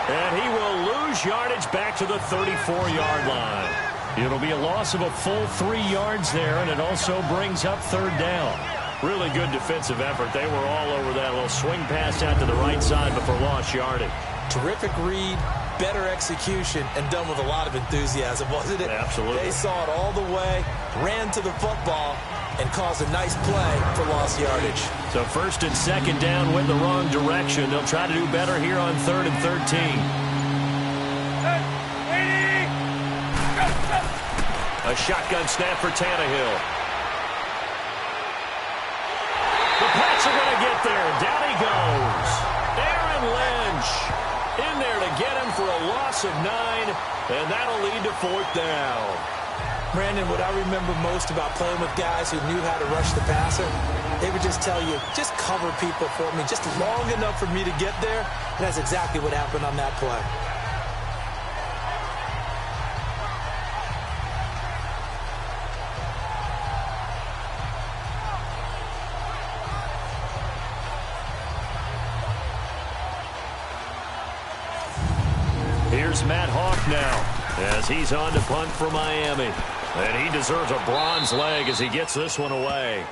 And he will lose yardage back to the 34-yard line. It'll be a loss of a full 3 yards there, and it also brings up third down. Really good defensive effort. They were all over that little swing pass out to the right side before lost yardage. Terrific read, better execution, and done with a lot of enthusiasm, wasn't it? Absolutely. They saw it all the way, ran to the football, and caused a nice play for lost yardage. So 1st and 2nd down went the wrong direction. They'll try to do better here on 3rd and 13. A shotgun snap for Tannehill. The Pats are going to get there. Down he goes. Aaron Lynch in there to get him for a loss of 9, and that'll lead to 4th down. Brandon, what I remember most about playing with guys who knew how to rush the passer, they would just tell you, just cover people for me, just long enough for me to get there. And that's exactly what happened on that play. Here's Matt Hawk now as he's on to punt for Miami. And he deserves a bronze leg as he gets this one away.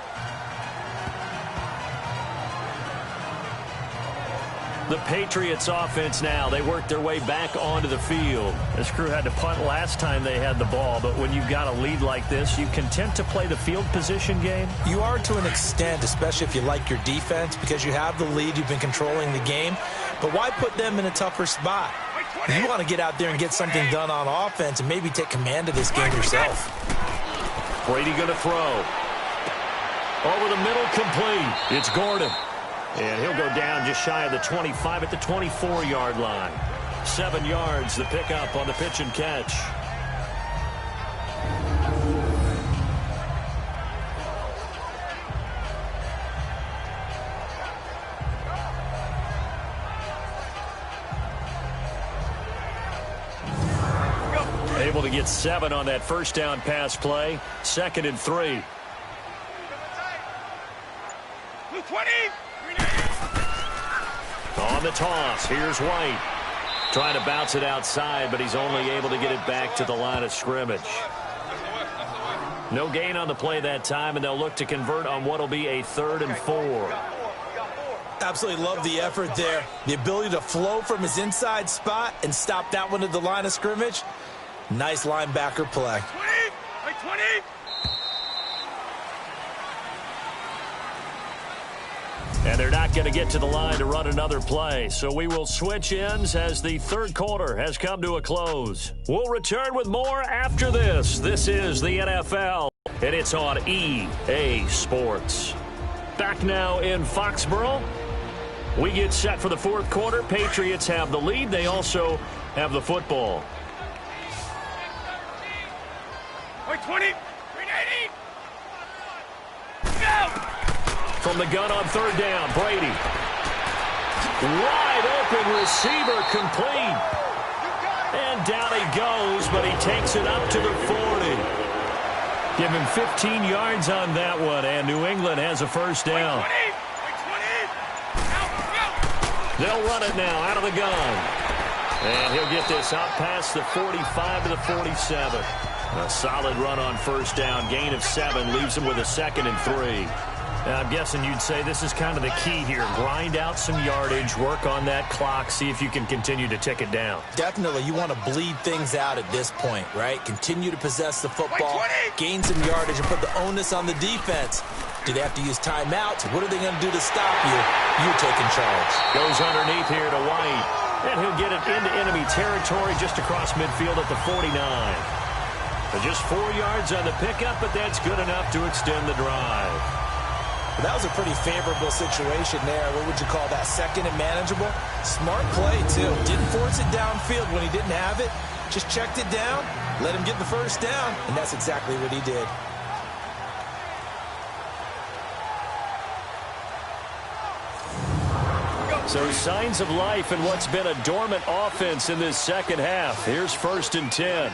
The Patriots offense now. They worked their way back onto the field. This crew had to punt last time they had the ball, but when you've got a lead like this, you content to play the field position game? You are to an extent, especially if you like your defense, because you have the lead, you've been controlling the game. But why put them in a tougher spot? You want to get out there and get something done on offense and maybe take command of this game yourself. Brady going to throw. Over the middle, complete. It's Gordon. And he'll go down just shy of the 25 at the 24-yard line. 7 yards, the pickup on the pitch and catch. Able to get 7 on that first down pass play. 2nd and 3. 20. On the toss, here's White. Trying to bounce it outside, but he's only able to get it back to the line of scrimmage. No gain on the play that time, and they'll look to convert on what will be a 3rd and 4. Absolutely love the effort there. The ability to flow from his inside spot and stop that one at the line of scrimmage. Nice linebacker play. 20. And they're not going to get to the line to run another play. So we will switch ends as the 3rd quarter has come to a close. We'll return with more after this. This is the NFL, and it's on EA Sports. Back now in Foxborough. We get set for the 4th quarter. Patriots have the lead. They also have the football. 20. 380. Go! From the gun on 3rd down, Brady. Wide open receiver, complete. And down he goes, but he takes it up to the 40. Give him 15 yards on that one, and New England has a first down. They'll run it now out of the gun. And he'll get this out past the 45 to the 47. A solid run on first down. Gain of 7 leaves him with a 2nd and 3. I'm guessing you'd say this is kind of the key here. Grind out some yardage, work on that clock, see if you can continue to tick it down. Definitely. You want to bleed things out at this point, right? Continue to possess the football, gain some yardage, and put the onus on the defense. Do they have to use timeouts? What are they going to do to stop you? You're taking charge. Goes underneath here to White. And he'll get it into enemy territory just across midfield at the 49. So just 4 yards on the pickup, but that's good enough to extend the drive. Well, that was a pretty favorable situation there. What would you call that? Second and manageable? Smart play, too. Didn't force it downfield when he didn't have it. Just checked it down, let him get the first down, and that's exactly what he did. So signs of life in what's been a dormant offense in this second half. Here's 1st and 10.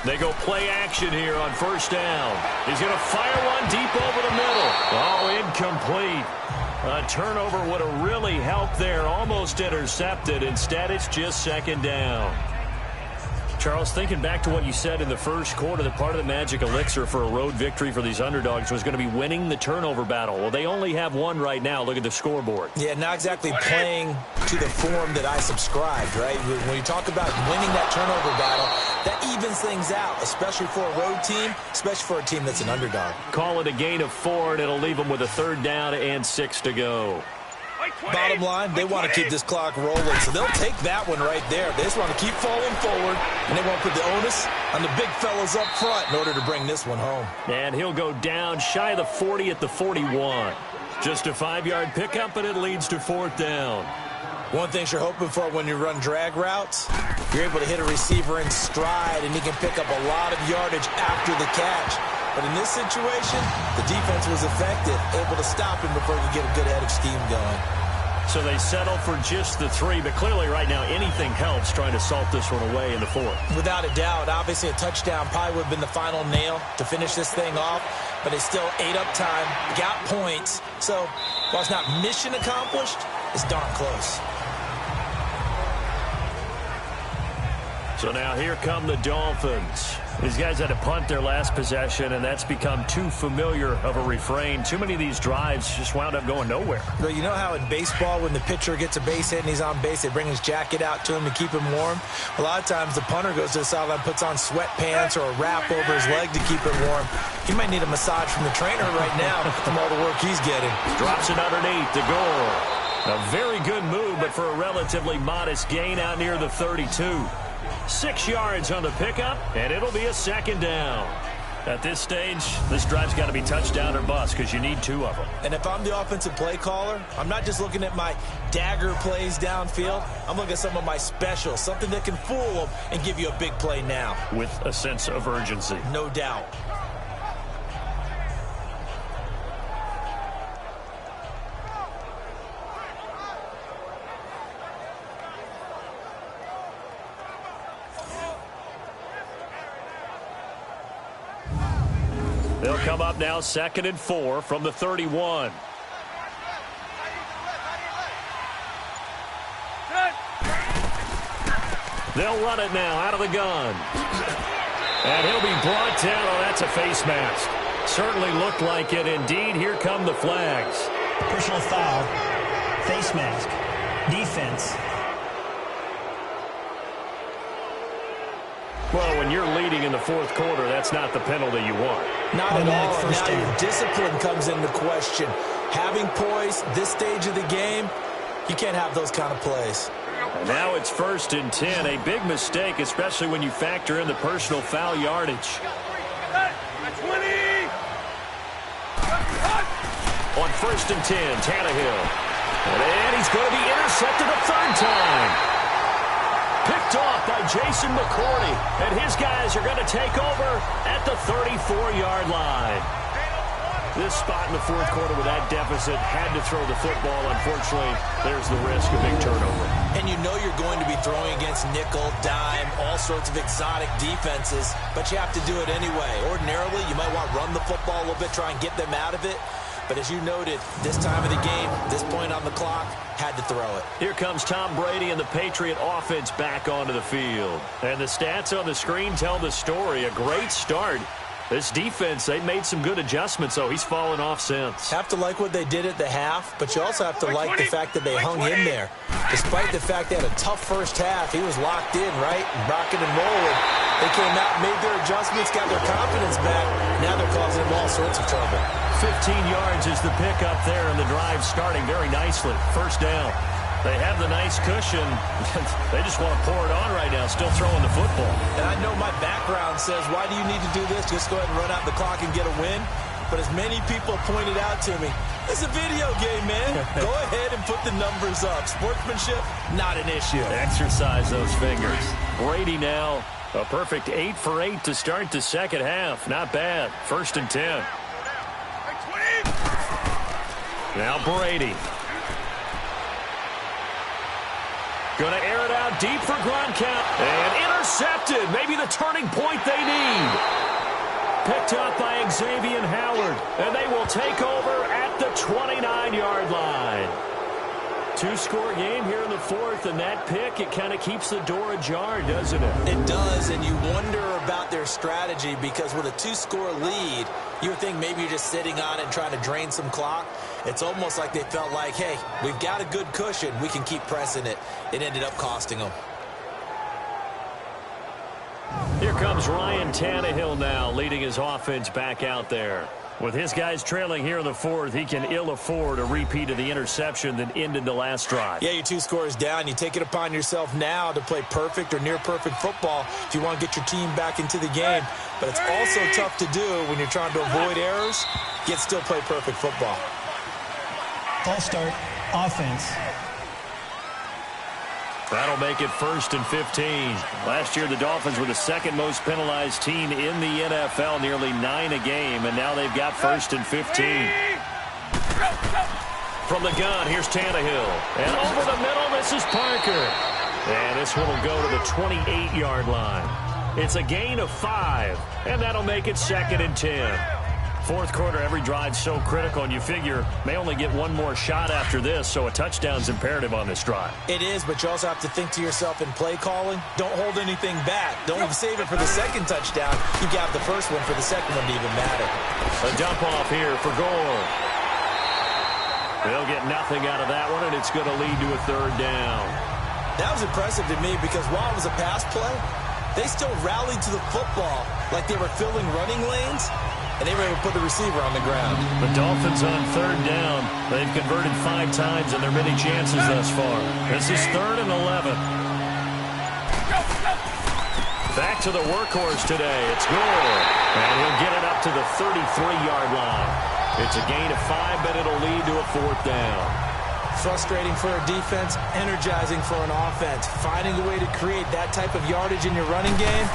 They go play action here on 1st down. He's going to fire one deep over the middle. Oh, incomplete. A turnover would have really helped there. Almost intercepted. Instead, it's just 2nd down. Charles, thinking back to what you said in the first quarter, that part of the magic elixir for a road victory for these underdogs was going to be winning the turnover battle. Well, they only have one right now. Look at the scoreboard. Yeah, not exactly playing to the form that I subscribed, right? When you talk about winning that turnover battle, that evens things out, especially for a road team, especially for a team that's an underdog. Call it a gain of 4, and it'll leave them with a 3rd down and 6 to go. Bottom line, they want to keep this clock rolling, so they'll take that one right there. They just want to keep falling forward, and they want to put the onus on the big fellas up front in order to bring this one home. And he'll go down shy of the 40 at the 41. Just a 5-yard pickup, and it leads to 4th down. One thing you're hoping for when you run drag routes, you're able to hit a receiver in stride, and he can pick up a lot of yardage after the catch. But in this situation, the defense was effective, able to stop him before he could get a good head of steam going. So they settle for just the 3, but clearly right now anything helps trying to salt this one away in the 4th. Without a doubt, obviously a touchdown probably would have been the final nail to finish this thing off, but they still ate up time, got points. So while it's not mission accomplished, it's darn close. So now here come the Dolphins. These guys had to punt their last possession, and that's become too familiar of a refrain. Too many of these drives just wound up going nowhere. But you know how in baseball, when the pitcher gets a base hit and he's on base, they bring his jacket out to him to keep him warm? A lot of times the punter goes to the sideline, puts on sweatpants or a wrap over his leg to keep it warm. He might need a massage from the trainer right now from all the work he's getting. Drops it underneath the goal. A very good move, but for a relatively modest gain out near the 32. 6 yards on the pickup, and it'll be a 2nd down. At this stage, this drive's got to be touchdown or bust because you need 2 of them. And if I'm the offensive play caller, I'm not just looking at my dagger plays downfield. I'm looking at some of my specials, something that can fool them and give you a big play now. With a sense of urgency. No doubt. They'll come up now 2nd and 4 from the 31. They'll run it now out of the gun. And he'll be brought down. Oh, that's a face mask. Certainly looked like it. Indeed, here come the flags. Personal foul, face mask, defense. Well, when you're leading in the 4th quarter, that's not the penalty you want. Not at all. Now your discipline comes into question. Having poise this stage of the game, you can't have those kind of plays. And now it's 1st and 10. A big mistake, especially when you factor in the personal foul yardage. On 1st and 10, Tannehill. And he's going to be intercepted a 3rd time. Picked off by Jason McCourty, and his guys are going to take over at the 34-yard line. This spot in the 4th quarter with that deficit, had to throw the football. Unfortunately, there's the risk of big turnover. And you know you're going to be throwing against nickel, dime, all sorts of exotic defenses, but you have to do it anyway. Ordinarily, you might want to run the football a little bit, try and get them out of it. But as you noted, this time of the game, this point on the clock, had to throw it. Here comes Tom Brady and the Patriot offense back onto the field. And the stats on the screen tell the story. A great start. This defense, they made some good adjustments, so he's fallen off since. Have to like what they did at the half, but you also have to like the fact that they hung in there. Despite the fact they had a tough first half, he was locked in, right? Rocking and rolling. They came out, made their adjustments, got their confidence back. Now they're causing them all sorts of trouble. 15 yards is the pickup there, and the drive starting very nicely. First down. They have the nice cushion. They just want to pour it on right now, still throwing the football. And I know my background says, why do you need to do this? Just go ahead and run out the clock and get a win. But as many people pointed out to me, it's a video game, man. Go ahead and put the numbers up. Sportsmanship, not an issue. Exercise those fingers. Brady now, a perfect 8 for 8 to start the second half. Not bad. 1st and 10. Now Brady. Going to air it out deep for Gronkowski. And intercepted. Maybe the turning point they need. Picked up by Xavier Howard. And they will take over at the 29-yard line. 2-score game here in the 4th, and that pick, it kind of keeps the door ajar, doesn't it? It does, and you wonder about their strategy because with a 2-score lead, you would think maybe you're just sitting on it and trying to drain some clock. It's almost like they felt like, hey, we've got a good cushion. We can keep pressing it. It ended up costing them. Here comes Ryan Tannehill now, leading his offense back out there. With his guys trailing here in the 4th, he can ill afford a repeat of the interception that ended the last drive. Yeah, your 2 scores down. You take it upon yourself now to play perfect or near-perfect football if you want to get your team back into the game. But it's also tough to do when you're trying to avoid errors, yet still play perfect football. Ball start, offense. That'll make it 1st and 15. Last year, the Dolphins were the 2nd most penalized team in the NFL, nearly 9 a game, and now they've got 1st and 15. From the gun, here's Tannehill. And over the middle, this is Parker. And this one will go to the 28-yard line. It's a gain of 5, and that'll make it 2nd and 10. 4th quarter, every drive's so critical, and you figure may only get one more shot after this, so a touchdown's imperative on this drive. It is, but you also have to think to yourself in play calling, don't hold anything back. Don't save it for the 2nd touchdown. You got the 1st one for the 2nd one to even matter. A dump off here for Gore. They'll get nothing out of that one, and it's going to lead to a 3rd down. That was impressive to me because while it was a pass play, they still rallied to the football like they were filling running lanes. And they were able to put the receiver on the ground. The Dolphins on 3rd down. They've converted 5 times in their many chances thus far. This is 3rd and 11. Back to the workhorse today. It's Gore. And he'll get it up to the 33-yard line. It's a gain of 5, but it'll lead to a 4th down. Frustrating for a defense, energizing for an offense. Finding a way to create that type of yardage in your running game,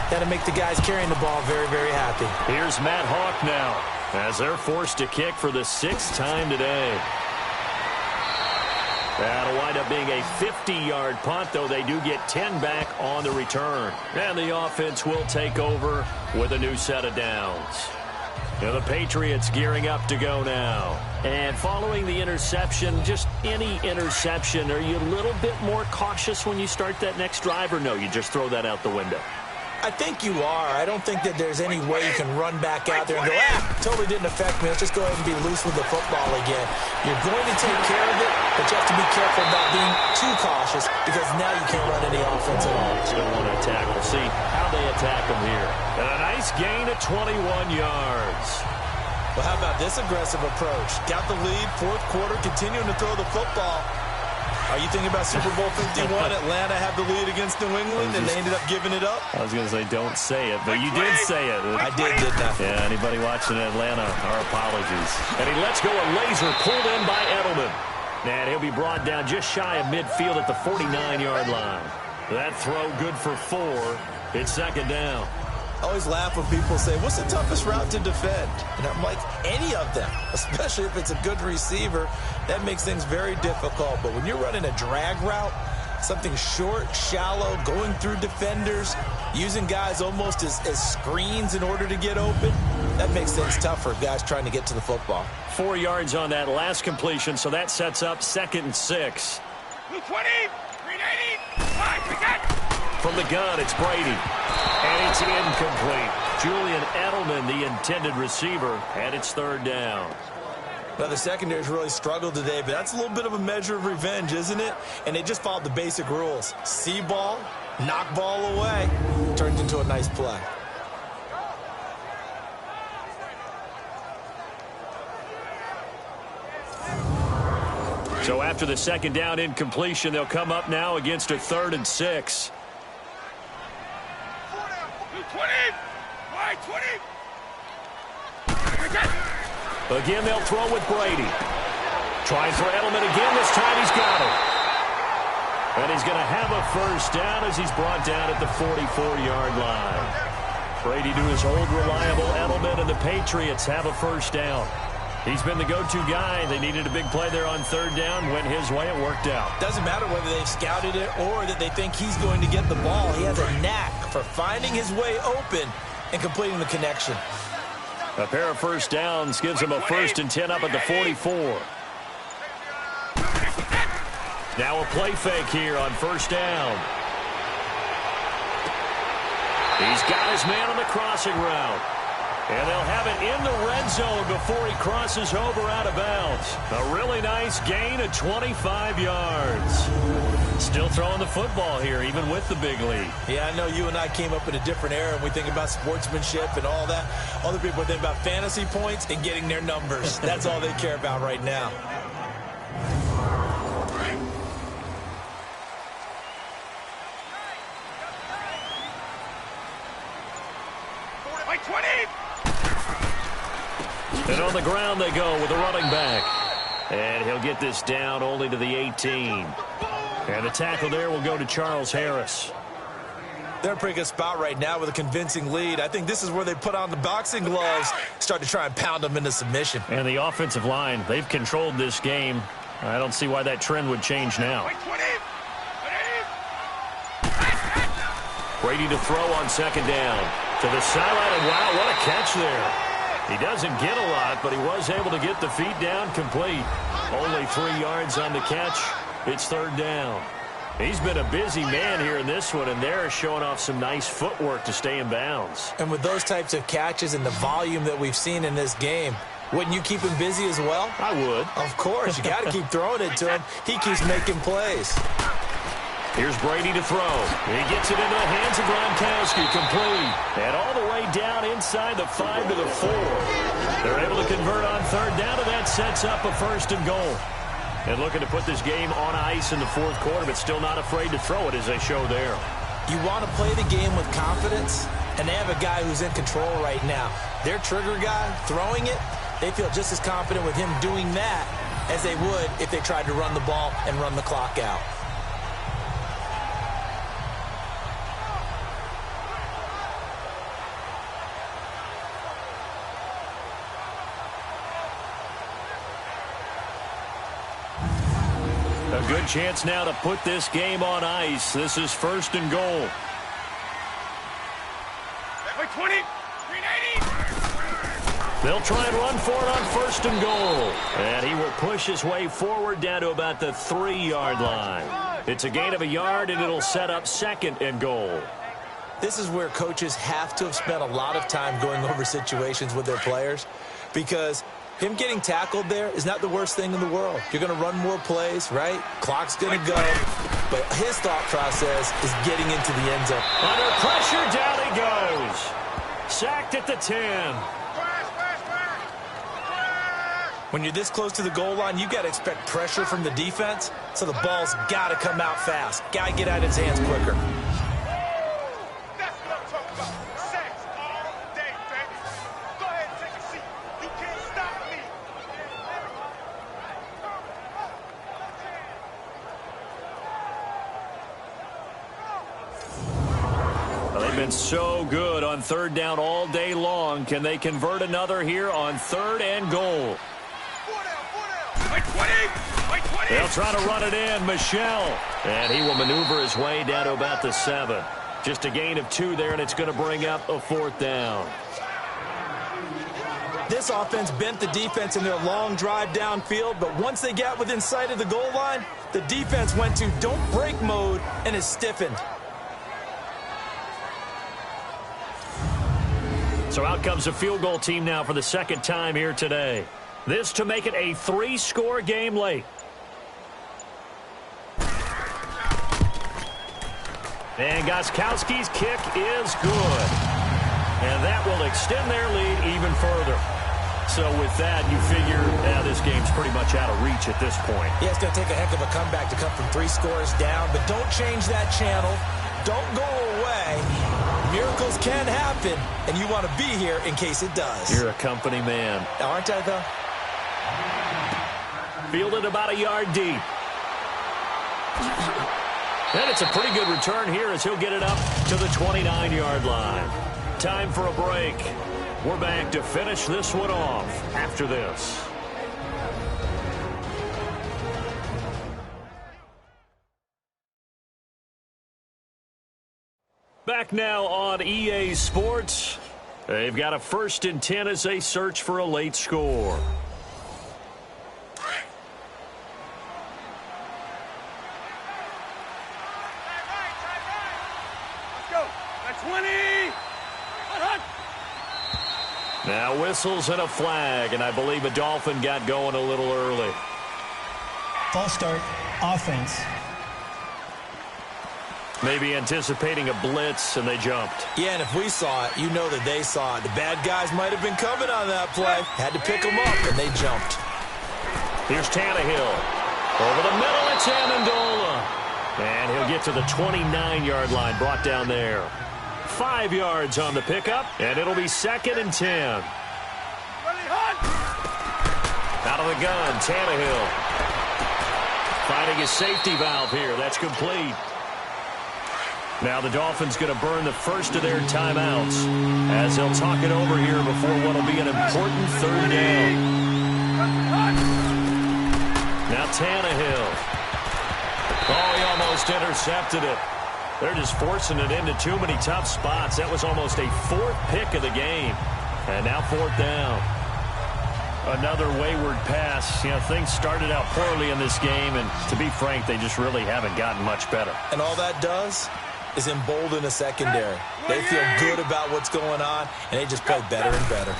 that'll make the guys carrying the ball very, very happy. Here's Matt Hawk now as they're forced to kick for the 6th time today. That'll wind up being a 50-yard punt, though they do get 10 back on the return. And the offense will take over with a new set of downs. Now the Patriots gearing up to go now. And following the interception, just any interception, are you a little bit more cautious when you start that next drive, or no, you just throw that out the window? I think you are. I don't think that there's any way you can run back out there and go, totally didn't affect me. Let's just go ahead and be loose with the football again. You're going to take care of it, but you have to be careful about being too cautious because now you can't run any offense at all. Still want to attack. We'll see how they attack them here. And a nice gain of 21 yards. Well, how about this aggressive approach? Got the lead, 4th quarter, continuing to throw the football. Are you thinking about Super Bowl 51? Atlanta had the lead against New England, and they ended up giving it up? I was going to say, don't say it, but you did say it. I did, didn't I? Yeah, anybody watching Atlanta, our apologies. And he lets go a laser pulled in by Edelman. And he'll be brought down just shy of midfield at the 49-yard line. That throw good for 4. It's 2nd down. I always laugh when people say, what's the toughest route to defend? And I'm like, any of them, especially if it's a good receiver. That makes things very difficult. But when you're running a drag route, something short, shallow, going through defenders, using guys almost as screens in order to get open, that makes things tough for guys trying to get to the football. 4 yards on that last completion, so that sets up 2nd and 6. 220, 380, 5%. From the gun, it's Brady. And it's incomplete. Julian Edelman, the intended receiver, and it's 3rd down. Now, the secondary's really struggled today, but that's a little bit of a measure of revenge, isn't it? And they just followed the basic rules. See ball, Knock ball away. Turns into a nice play. So after the second down incompletion, they'll come up now against a 3rd and 6. 20! Wide 20! Again, they'll throw with Brady. Trying for Edelman again. This time he's got it. And he's going to have a first down as he's brought down at the 44-yard line. Brady to his old reliable Edelman, and the Patriots have a first down. He's been the go-to guy. They needed a big play there on 3rd down. Went his way. It worked out. Doesn't matter whether they've scouted it or that they think he's going to get the ball. He has a knack for finding his way open and completing the connection. A pair of first downs gives him a 1st and 10 up at the 44. Now a play fake here on 1st down. He's got his man on the crossing route. And they'll have it in the red zone before he crosses over out of bounds. A really nice gain of 25 yards. Still throwing the football here, even with the big lead. Yeah, I know you and I came up in a different era, and we think about sportsmanship and all that. Other people think about fantasy points and getting their numbers. That's all they care about right now. Like 20! And on the ground they go with a running back. And he'll get this down only to the 18. And the tackle there will go to Charles Harris. They're in a pretty good spot right now with a convincing lead. I think this is where they put on the boxing gloves, start to try and pound them into submission. And the offensive line, they've controlled this game. I don't see why that trend would change now. Brady to throw on 2nd down. To the sideline, and wow, what a catch there. He doesn't get a lot, but he was able to get the feet down complete. Only 3 yards on the catch. It's 3rd down. He's been a busy man here in this one, and they're showing off some nice footwork to stay in bounds. And with those types of catches and the volume that we've seen in this game, wouldn't you keep him busy as well? I would. Of course. You got to keep throwing it to him. He keeps making plays. Here's Brady to throw. He gets it into the hands of Gronkowski, complete. And all the way down inside the 5 to the 4. They're able to convert on 3rd down, and that sets up a 1st and goal. And looking to put this game on ice in the 4th quarter, but still not afraid to throw it as they show there. You want to play the game with confidence, and they have a guy who's in control right now. Their trigger guy throwing it, they feel just as confident with him doing that as they would if they tried to run the ball and run the clock out. A good chance now to put this game on ice. This is 1st and goal. Like 20! 380! They'll try and run for it on 1st and goal. And he will push his way forward down to about the 3-yard line. It's a gain of a yard, and it'll set up 2nd and goal. This is where coaches have to have spent a lot of time going over situations with their players, because him getting tackled there is not the worst thing in the world. You're going to run more plays, right? Clock's going to go. But his thought process is getting into the end zone. Under pressure, down he goes. Sacked at the 10. When you're this close to the goal line, you've got to expect pressure from the defense, so the ball's got to come out fast. Got to get out of his hands quicker. That's what I'm talking about. Sacks all day, baby. Go ahead and take a seat. You can't stop me. Well, they've been so good on 3rd down all day long. Can they convert another here on 3rd and goal? Like 20! Like 20! They'll try to run it in. Michel. And he will maneuver his way down to about the 7. Just a gain of 2 there, and it's going to bring up a 4th down. This offense bent the defense in their long drive downfield, but once they got within sight of the goal line, the defense went to don't break mode and is stiffened. So out comes a field goal team now for the 2nd time here today. This to make it a 3-score game late. And Gostkowski's kick is good. And that will extend their lead even further. So with that, you figure this game's pretty much out of reach at this point. Yeah, it's going to take a heck of a comeback to come from 3 scores down, but don't change that channel. Don't go away. Miracles can happen, and you want to be here in case it does. You're a company man. Aren't I, though? Fielded about a yard deep. And it's a pretty good return here as he'll get it up to the 29-yard line. Time for a break. We're back to finish this one off after this. Back now on EA Sports. They've got a 1st and 10 as they search for a late score. Let's go. That's 20. Now whistles and a flag, and I believe a Dolphin got going a little early. False start, offense. Maybe anticipating a blitz, and they jumped. Yeah, and if we saw it, you know that they saw it. The bad guys might have been coming on that play. Had to pick them up, and they jumped. Here's Tannehill. Over the middle, it's Amendola. And he'll get to the 29-yard line, brought down there. 5 yards on the pickup, and it'll be 2nd and 10. Out of the gun, Tannehill. Finding his safety valve here. That's complete. Now the Dolphins going to burn the first of their timeouts as they'll talk it over here before what will be an important 3rd down. Now Tannehill. Oh, he almost intercepted it. They're just forcing it into too many tough spots. That was almost a 4th pick of the game. And now 4th down. Another wayward pass. You know, things started out poorly in this game, and to be frank, they just really haven't gotten much better. And all that does is embolden a secondary. They feel good about what's going on, and they just play better and better.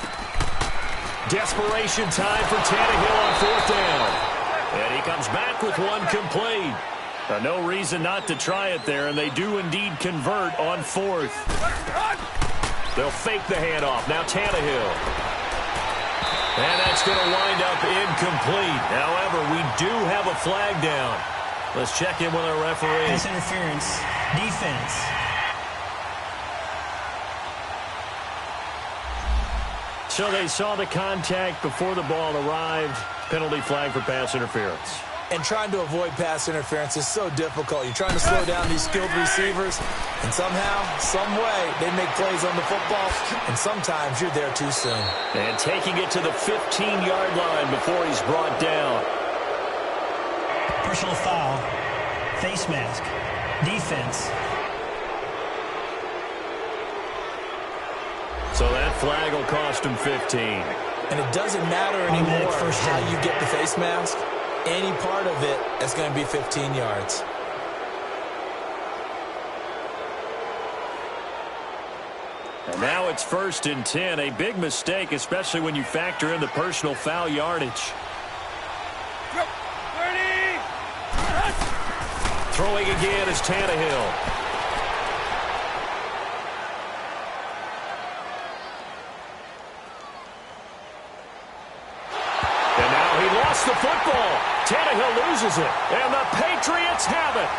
Desperation time for Tannehill on 4th down. And he comes back with one complete. No reason not to try it there, and they do indeed convert on 4th. They'll fake the handoff. Now Tannehill. And that's going to wind up incomplete. However, we do have a flag down. Let's check in with our referee. Pass interference. Defense. So they saw the contact before the ball arrived. Penalty flag for pass interference. And trying to avoid pass interference is so difficult. You're trying to slow down these skilled receivers, and somehow, some way, they make plays on the football, and sometimes you're there too soon. And taking it to the 15-yard line before he's brought down. Personal foul. Face mask. Defense. So that flag will cost him 15. And it doesn't matter anymore how you get the face mask. Any part of it is going to be 15 yards. And now it's 1st and 10. A big mistake, especially when you factor in the personal foul yardage. Throwing again is Tannehill. And now he lost the football. Tannehill loses it, and the Patriots have it.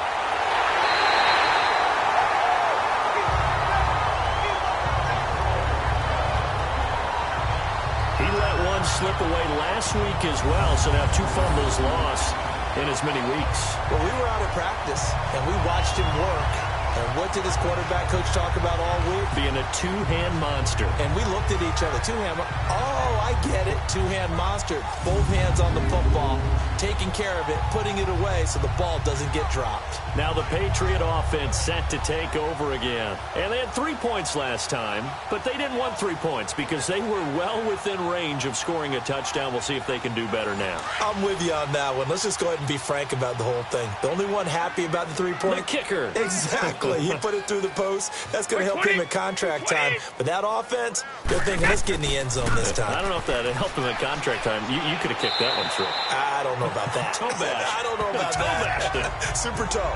He let one slip away last week as well, so now 2 fumbles lost in as many weeks. Well, we were out at practice, and we watched him work. And what did his quarterback coach talk about all week? Being a 2-hand monster. And we looked at each other. 2-hand. Oh, I get it. 2-hand monster. Both hands on the football, taking care of it, putting it away so the ball doesn't get dropped. Now the Patriot offense set to take over again. And they had 3 points last time, but they didn't want 3 points because they were well within range of scoring a touchdown. We'll see if they can do better now. I'm with you on that one. Let's just go ahead and be frank about the whole thing. The only one happy about the 3-point? The kicker. Exactly. He put it through the post. That's going to help him at contract time. But that offense, they're thinking, let's get in the end zone this time. I don't know if that helped him at contract time. You could have kicked that one through. I don't know about that. Toe bash. I don't know about that. Super toe.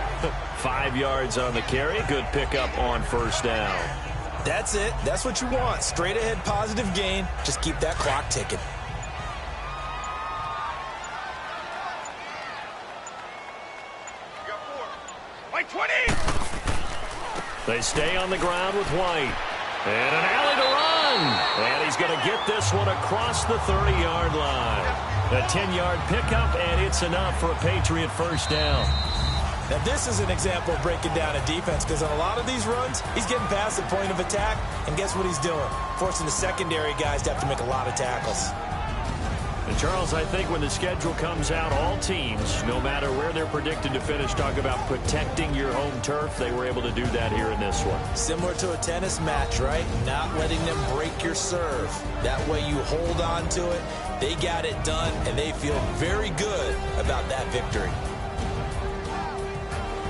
5 yards on the carry. Good pickup on first down. That's it. That's what you want. Straight ahead positive gain. Just keep that clock ticking. You got 4. White 20. They stay on the ground with White. And an alley to run. And he's going to get this one across the 30-yard line. A 10-yard pickup, and it's enough for a Patriot first down. Now, this is an example of breaking down a defense, because on a lot of these runs, he's getting past the point of attack, and guess what he's doing? Forcing the secondary guys to have to make a lot of tackles. And Charles, I think when the schedule comes out, all teams, no matter where they're predicted to finish, talk about protecting your home turf. They were able to do that here in this one. Similar to a tennis match, right? Not letting them break your serve. That way you hold on to it. They got it done, and they feel very good about that victory.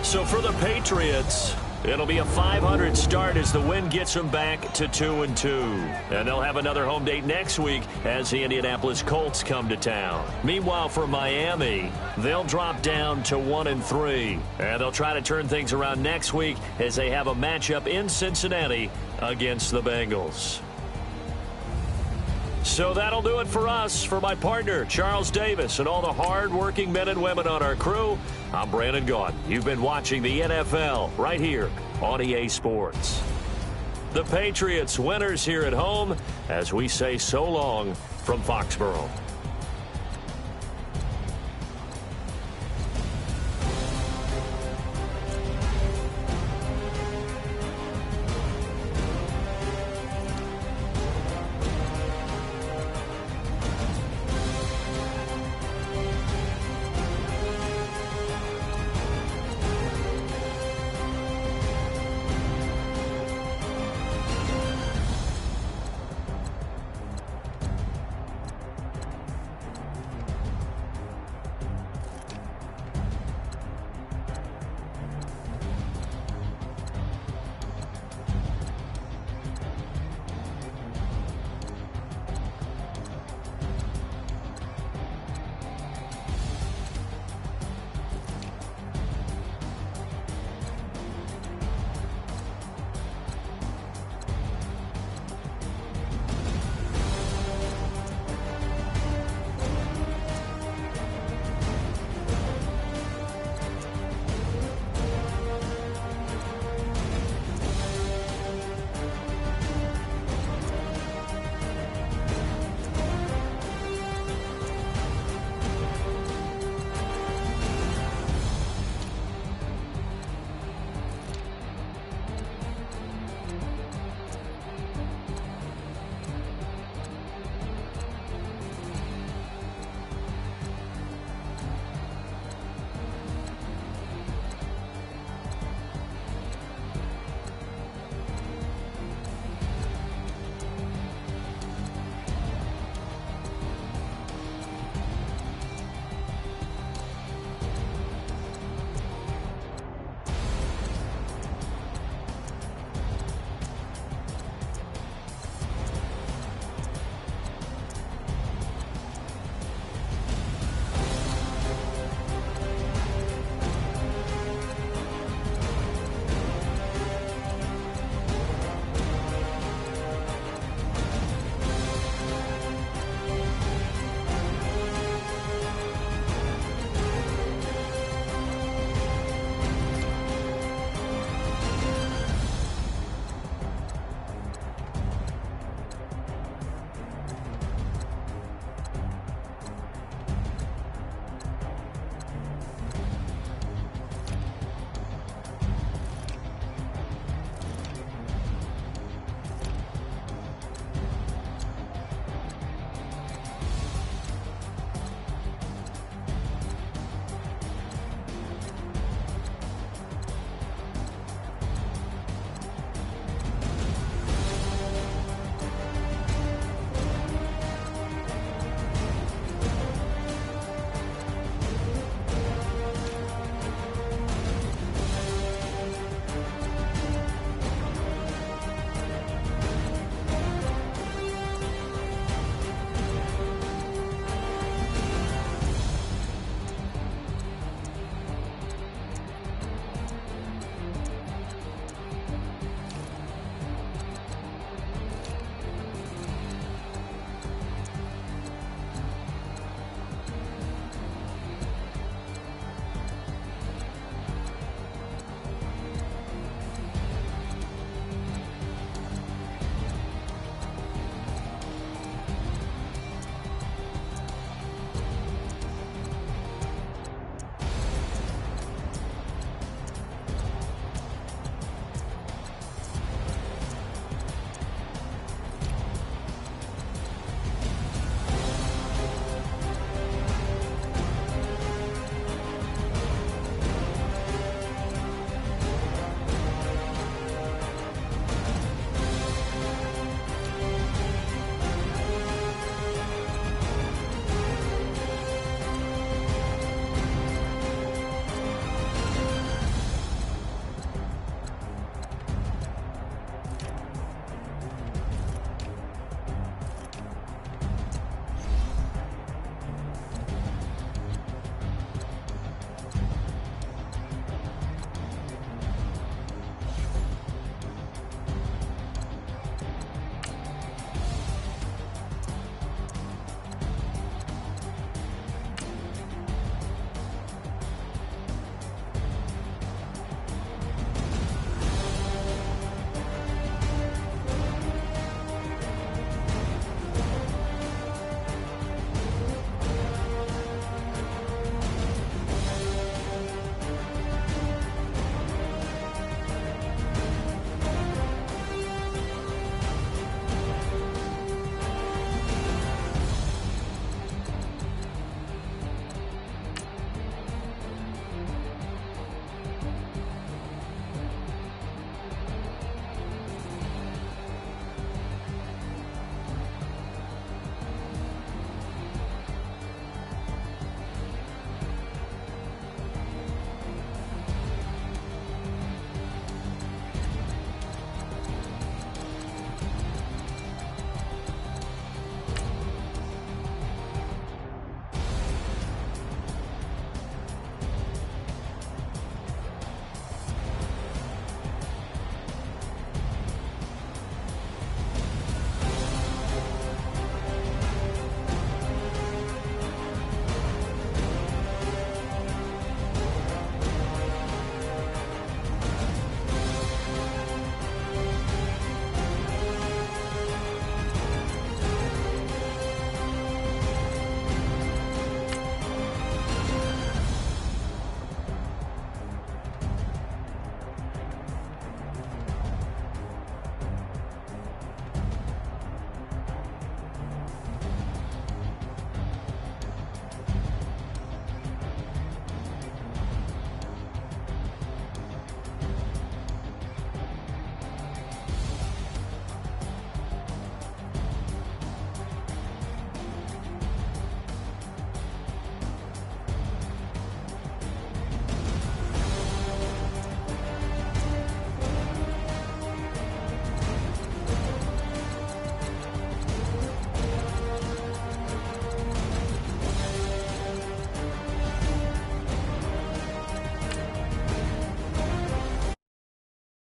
So for the Patriots, it'll be a 500 start as the win gets them back to 2-2. And they'll have another home date next week as the Indianapolis Colts come to town. Meanwhile, for Miami, they'll drop down to 1-3. And they'll try to turn things around next week as they have a matchup in Cincinnati against the Bengals. So that'll do it for us. For my partner, Charles Davis, and all the hard-working men and women on our crew, I'm Brandon Gaughan. You've been watching the NFL right here on EA Sports. The Patriots winners here at home as we say so long from Foxborough.